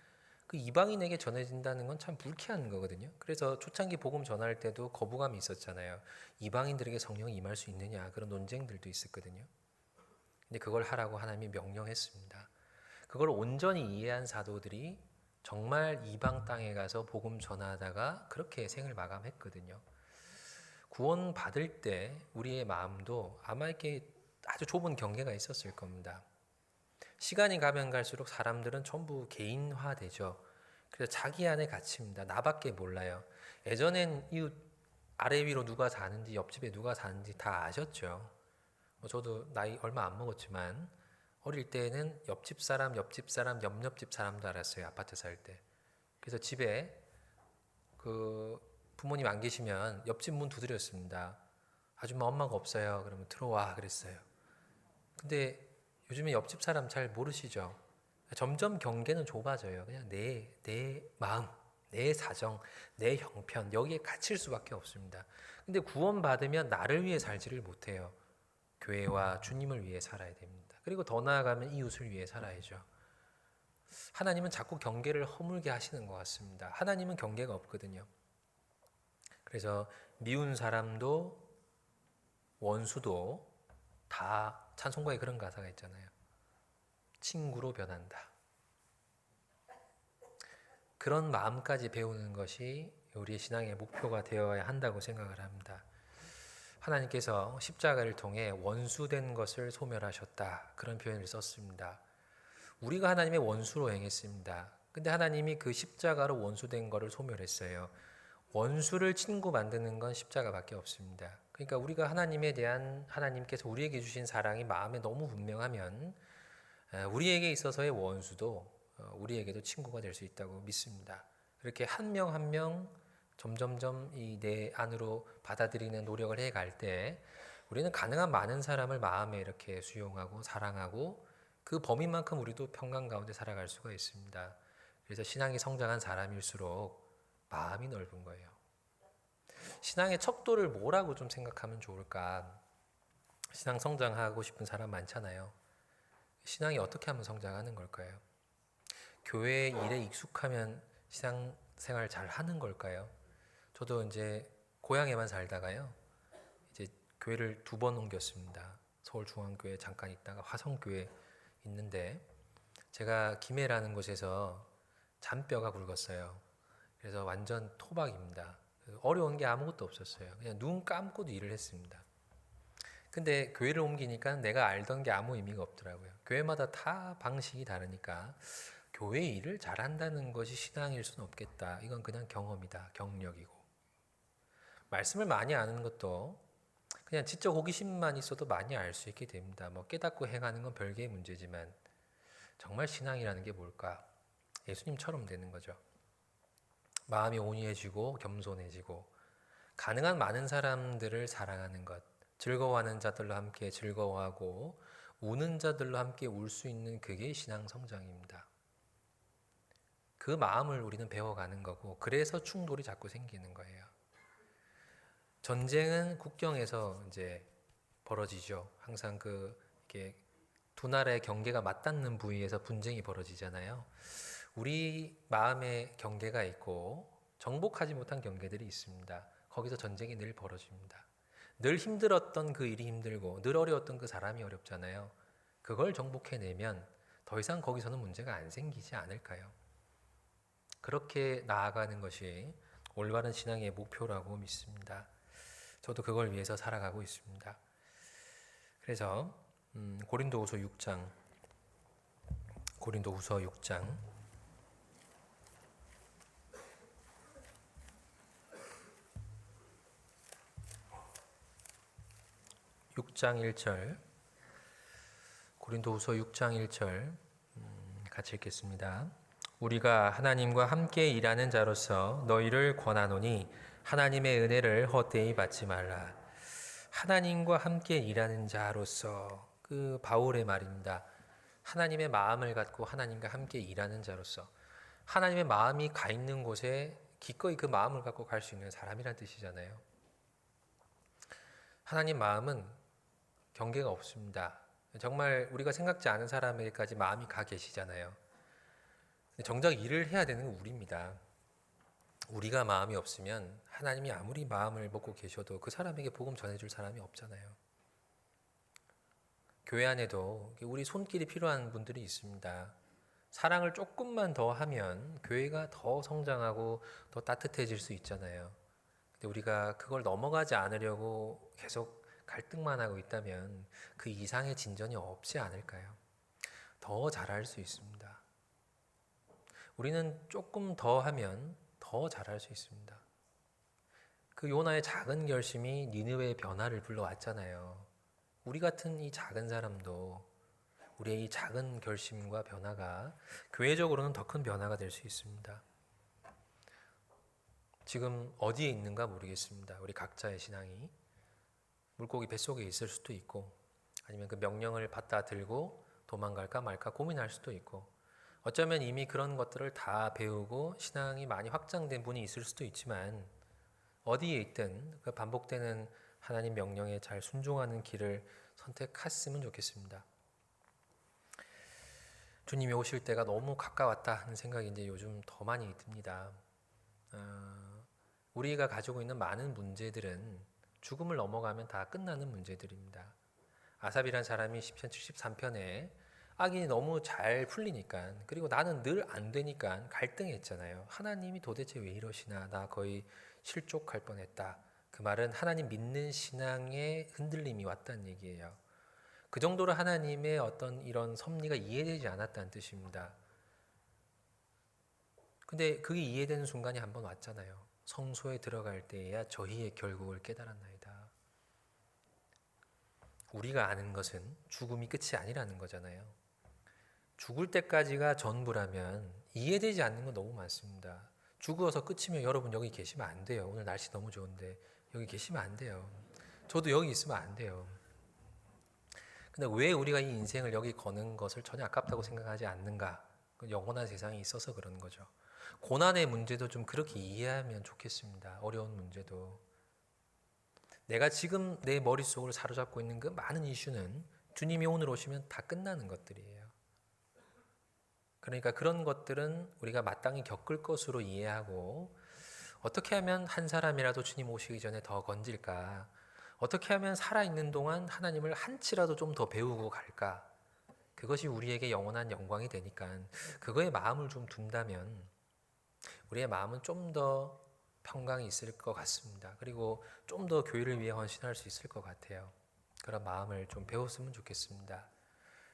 Speaker 2: 그 이방인에게 전해진다는 건 참 불쾌한 거거든요. 그래서 초창기 복음 전할 때도 거부감이 있었잖아요. 이방인들에게 성령이 임할 수 있느냐, 그런 논쟁들도 있었거든요. 근데 그걸 하라고 하나님이 명령했습니다. 그걸 온전히 이해한 사도들이 정말 이방 땅에 가서 복음 전하다가 그렇게 생을 마감했거든요. 구원 받을 때 우리의 마음도 아마 이렇게 아주 좁은 경계가 있었을 겁니다. 시간이 가면 갈수록 사람들은 전부 개인화되죠. 그래서 자기 안에 갇힙니다. 나밖에 몰라요. 예전엔 이웃 아래 위로 누가 사는지, 옆집에 누가 사는지 다 아셨죠. 저도 나이 얼마 안 먹었지만 어릴 때는 옆집 사람, 옆집 사람, 옆집 사람도 알았어요. 아파트 살 때. 그래서 집에 그 부모님 안 계시면 옆집 문 두드렸습니다. 아줌마 엄마가 없어요. 그러면 들어와 그랬어요. 근데 요즘에 옆집 사람 잘 모르시죠? 점점 경계는 좁아져요. 그냥 내 마음, 내 사정, 내 형편 여기에 갇힐 수밖에 없습니다. 근데 구원받으면 나를 위해 살지를 못해요. 교회와 주님을 위해 살아야 됩니다. 그리고 더 나아가면 이웃을 위해 살아야죠. 하나님은 자꾸 경계를 허물게 하시는 것 같습니다. 하나님은 경계가 없거든요. 그래서 미운 사람도 원수도 다 찬송가에 그런 가사가 있잖아요. 친구로 변한다. 그런 마음까지 배우는 것이 우리의 신앙의 목표가 되어야 한다고 생각을 합니다. 하나님께서 십자가를 통해 원수된 것을 소멸하셨다. 그런 표현을 썼습니다. 우리가 하나님의 원수로 행했습니다. 근데 하나님이 그 십자가로 원수된 것을 소멸했어요. 원수를 친구 만드는 건 십자가밖에 없습니다. 그러니까 우리가 하나님에 대한 하나님께서 우리에게 주신 사랑이 마음에 너무 분명하면 우리에게 있어서의 원수도 우리에게도 친구가 될 수 있다고 믿습니다. 그렇게 한 명 한 명 점점점 이 내 안으로 받아들이는 노력을 해갈 때 우리는 가능한 많은 사람을 마음에 이렇게 수용하고 사랑하고 그 범위만큼 우리도 평강 가운데 살아갈 수가 있습니다. 그래서 신앙이 성장한 사람일수록 마음이 넓은 거예요. 신앙의 척도를 뭐라고 좀 생각하면 좋을까? 신앙 성장하고 싶은 사람 많잖아요. 신앙이 어떻게 하면 성장하는 걸까요? 교회 일에 익숙하면 신앙 생활 잘 하는 걸까요? 저도 이제 고향에만 살다가요. 이제 교회를 2번 옮겼습니다. 서울중앙교회 잠깐 있다가 화성교회 있는데 제가 김해라는 곳에서 잔뼈가 굵었어요. 그래서 완전 토박입니다. 어려운 게 아무것도 없었어요. 그냥 눈 감고도 일을 했습니다. 근데 교회를 옮기니까 내가 알던 게 아무 의미가 없더라고요. 교회마다 다 방식이 다르니까 교회 일을 잘한다는 것이 신앙일 수는 없겠다. 이건 그냥 경험이다. 경력이고. 말씀을 많이 아는 것도 그냥 지적 호기심만 있어도 많이 알 수 있게 됩니다. 뭐 깨닫고 행하는 건 별개의 문제지만 정말 신앙이라는 게 뭘까? 예수님처럼 되는 거죠. 마음이 온유해지고 겸손해지고 가능한 많은 사람들을 사랑하는 것, 즐거워하는 자들로 함께 즐거워하고 우는 자들로 함께 울 수 있는 그게 신앙 성장입니다. 그 마음을 우리는 배워가는 거고 그래서 충돌이 자꾸 생기는 거예요. 전쟁은 국경에서 이제 벌어지죠. 항상 이게 두 나라의 경계가 맞닿는 부위에서 분쟁이 벌어지잖아요. 우리 마음의 경계가 있고 정복하지 못한 경계들이 있습니다. 거기서 전쟁이 늘 벌어집니다. 늘 힘들었던 그 일이 힘들고 늘 어려웠던 그 사람이 어렵잖아요. 그걸 정복해내면 더 이상 거기서는 문제가 안 생기지 않을까요? 그렇게 나아가는 것이 올바른 신앙의 목표라고 믿습니다. 저도 그걸 위해서 살아가고 있습니다. 그래서 고린도후서 6장 1절 고린도후서 6장 1절 같이 읽겠습니다. 우리가 하나님과 함께 일하는 자로서 너희를 권하노니 하나님의 은혜를 헛되이 받지 말라. 하나님과 함께 일하는 자로서 그 바울의 말입니다. 하나님의 마음을 갖고 하나님과 함께 일하는 자로서 하나님의 마음이 가 있는 곳에 기꺼이 그 마음을 갖고 갈 수 있는 사람이란 뜻이잖아요. 하나님 마음은 경계가 없습니다. 정말 우리가 생각지 않은 사람에게까지 마음이 가 계시잖아요. 정작 일을 해야 되는 건 우리입니다. 우리가 마음이 없으면 하나님이 아무리 마음을 먹고 계셔도 그 사람에게 복음 전해줄 사람이 없잖아요. 교회 안에도 우리 손길이 필요한 분들이 있습니다. 사랑을 조금만 더 하면 교회가 더 성장하고 더 따뜻해질 수 있잖아요. 근데 우리가 그걸 넘어가지 않으려고 계속 갈등만 하고 있다면 그 이상의 진전이 없지 않을까요? 더 잘할 수 있습니다. 우리는 조금 더 하면 더 잘할 수 있습니다. 그 요나의 작은 결심이 니느웨의 변화를 불러왔잖아요. 우리 같은 이 작은 사람도 우리의 이 작은 결심과 변화가 교회적으로는 더 큰 변화가 될 수 있습니다. 지금 어디에 있는가 모르겠습니다. 우리 각자의 신앙이 물고기 뱃속에 있을 수도 있고 아니면 그 명령을 받다 들고 도망갈까 말까 고민할 수도 있고 어쩌면 이미 그런 것들을 다 배우고 신앙이 많이 확장된 분이 있을 수도 있지만 어디에 있든 그 반복되는 하나님 명령에 잘 순종하는 길을 선택했으면 좋겠습니다. 주님이 오실 때가 너무 가까웠다 하는 생각이 이제 요즘 더 많이 듭니다. 우리가 가지고 있는 많은 문제들은 죽음을 넘어가면 다 끝나는 문제들입니다. 아삽이란 사람이 시편 73편에 악인이 너무 잘 풀리니까 그리고 나는 늘 안 되니까 갈등했잖아요. 하나님이 도대체 왜 이러시나 나 거의 실족할 뻔했다. 그 말은 하나님 믿는 신앙에 흔들림이 왔다는 얘기예요. 그 정도로 하나님의 어떤 이런 섭리가 이해되지 않았다는 뜻입니다. 근데 그게 이해되는 순간이 한번 왔잖아요. 성소에 들어갈 때에야 저희의 결국을 깨달았나이다. 우리가 아는 것은 죽음이 끝이 아니라는 거잖아요. 죽을 때까지가 전부라면 이해되지 않는 건 너무 많습니다. 죽어서 끝이면 여러분 여기 계시면 안 돼요. 오늘 날씨 너무 좋은데 여기 계시면 안 돼요. 저도 여기 있으면 안 돼요. 근데 왜 우리가 이 인생을 여기 거는 것을 전혀 아깝다고 생각하지 않는가? 영원한 세상이 있어서 그런 거죠. 고난의 문제도 좀 그렇게 이해하면 좋겠습니다. 어려운 문제도. 내가 지금 내 머릿속을 사로잡고 있는 그 많은 이슈는 주님이 오늘 오시면 다 끝나는 것들이에요. 그러니까 그런 것들은 우리가 마땅히 겪을 것으로 이해하고 어떻게 하면 한 사람이라도 주님 오시기 전에 더 건질까? 어떻게 하면 살아있는 동안 하나님을 한치라도 좀 더 배우고 갈까? 그것이 우리에게 영원한 영광이 되니까 그거에 마음을 좀 둔다면 우리의 마음은 좀 더 평강이 있을 것 같습니다. 그리고 좀 더 교회를 위해 헌신할 수 있을 것 같아요. 그런 마음을 좀 배웠으면 좋겠습니다.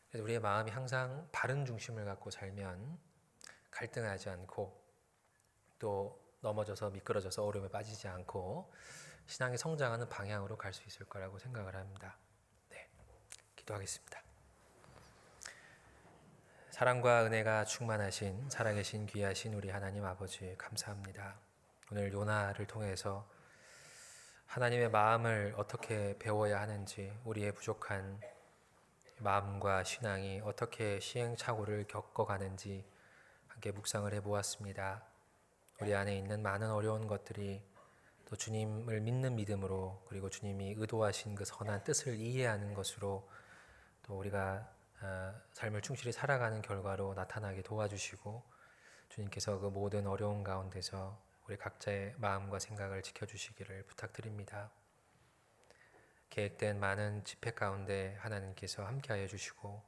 Speaker 2: 그래서 우리의 마음이 항상 바른 중심을 갖고 살면 갈등하지 않고 또 넘어져서 미끄러져서 어려움에 빠지지 않고 신앙이 성장하는 방향으로 갈 수 있을 거라고 생각을 합니다. 네, 기도하겠습니다. 사랑과 은혜가 충만하신 살아계신 귀하신 우리 하나님 아버지 감사합니다. 오늘 요나를 통해서 하나님의 마음을 어떻게 배워야 하는지, 우리의 부족한 마음과 신앙이 어떻게 시행착오를 겪어가는지 함께 묵상을 해보았습니다. 우리 안에 있는 많은 어려운 것들이 또 주님을 믿는 믿음으로, 그리고 주님이 의도하신 그 선한 뜻을 이해하는 것으로 또 우리가 삶을 충실히 살아가는 결과로 나타나게 도와주시고, 주님께서 그 모든 어려운 가운데서 우리 각자의 마음과 생각을 지켜주시기를 부탁드립니다. 계획된 많은 집회 가운데 하나님께서 함께하여 주시고,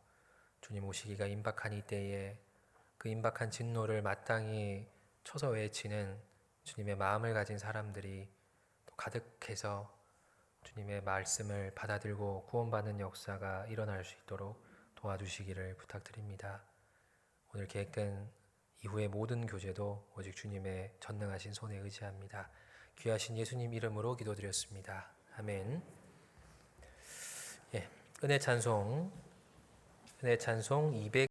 Speaker 2: 주님 오시기가 임박한 이때에 그 임박한 진노를 마땅히 쳐서 외치는 주님의 마음을 가진 사람들이 또 가득해서 주님의 말씀을 받아들고 구원받는 역사가 일어날 수 있도록 도와주시기를 부탁드립니다. 오늘 계획된 이후의 모든 교제도 오직 주님의 전능하신 손에 의지합니다. 귀하신 예수님 이름으로 기도드렸습니다. 아멘. 은혜 찬송 200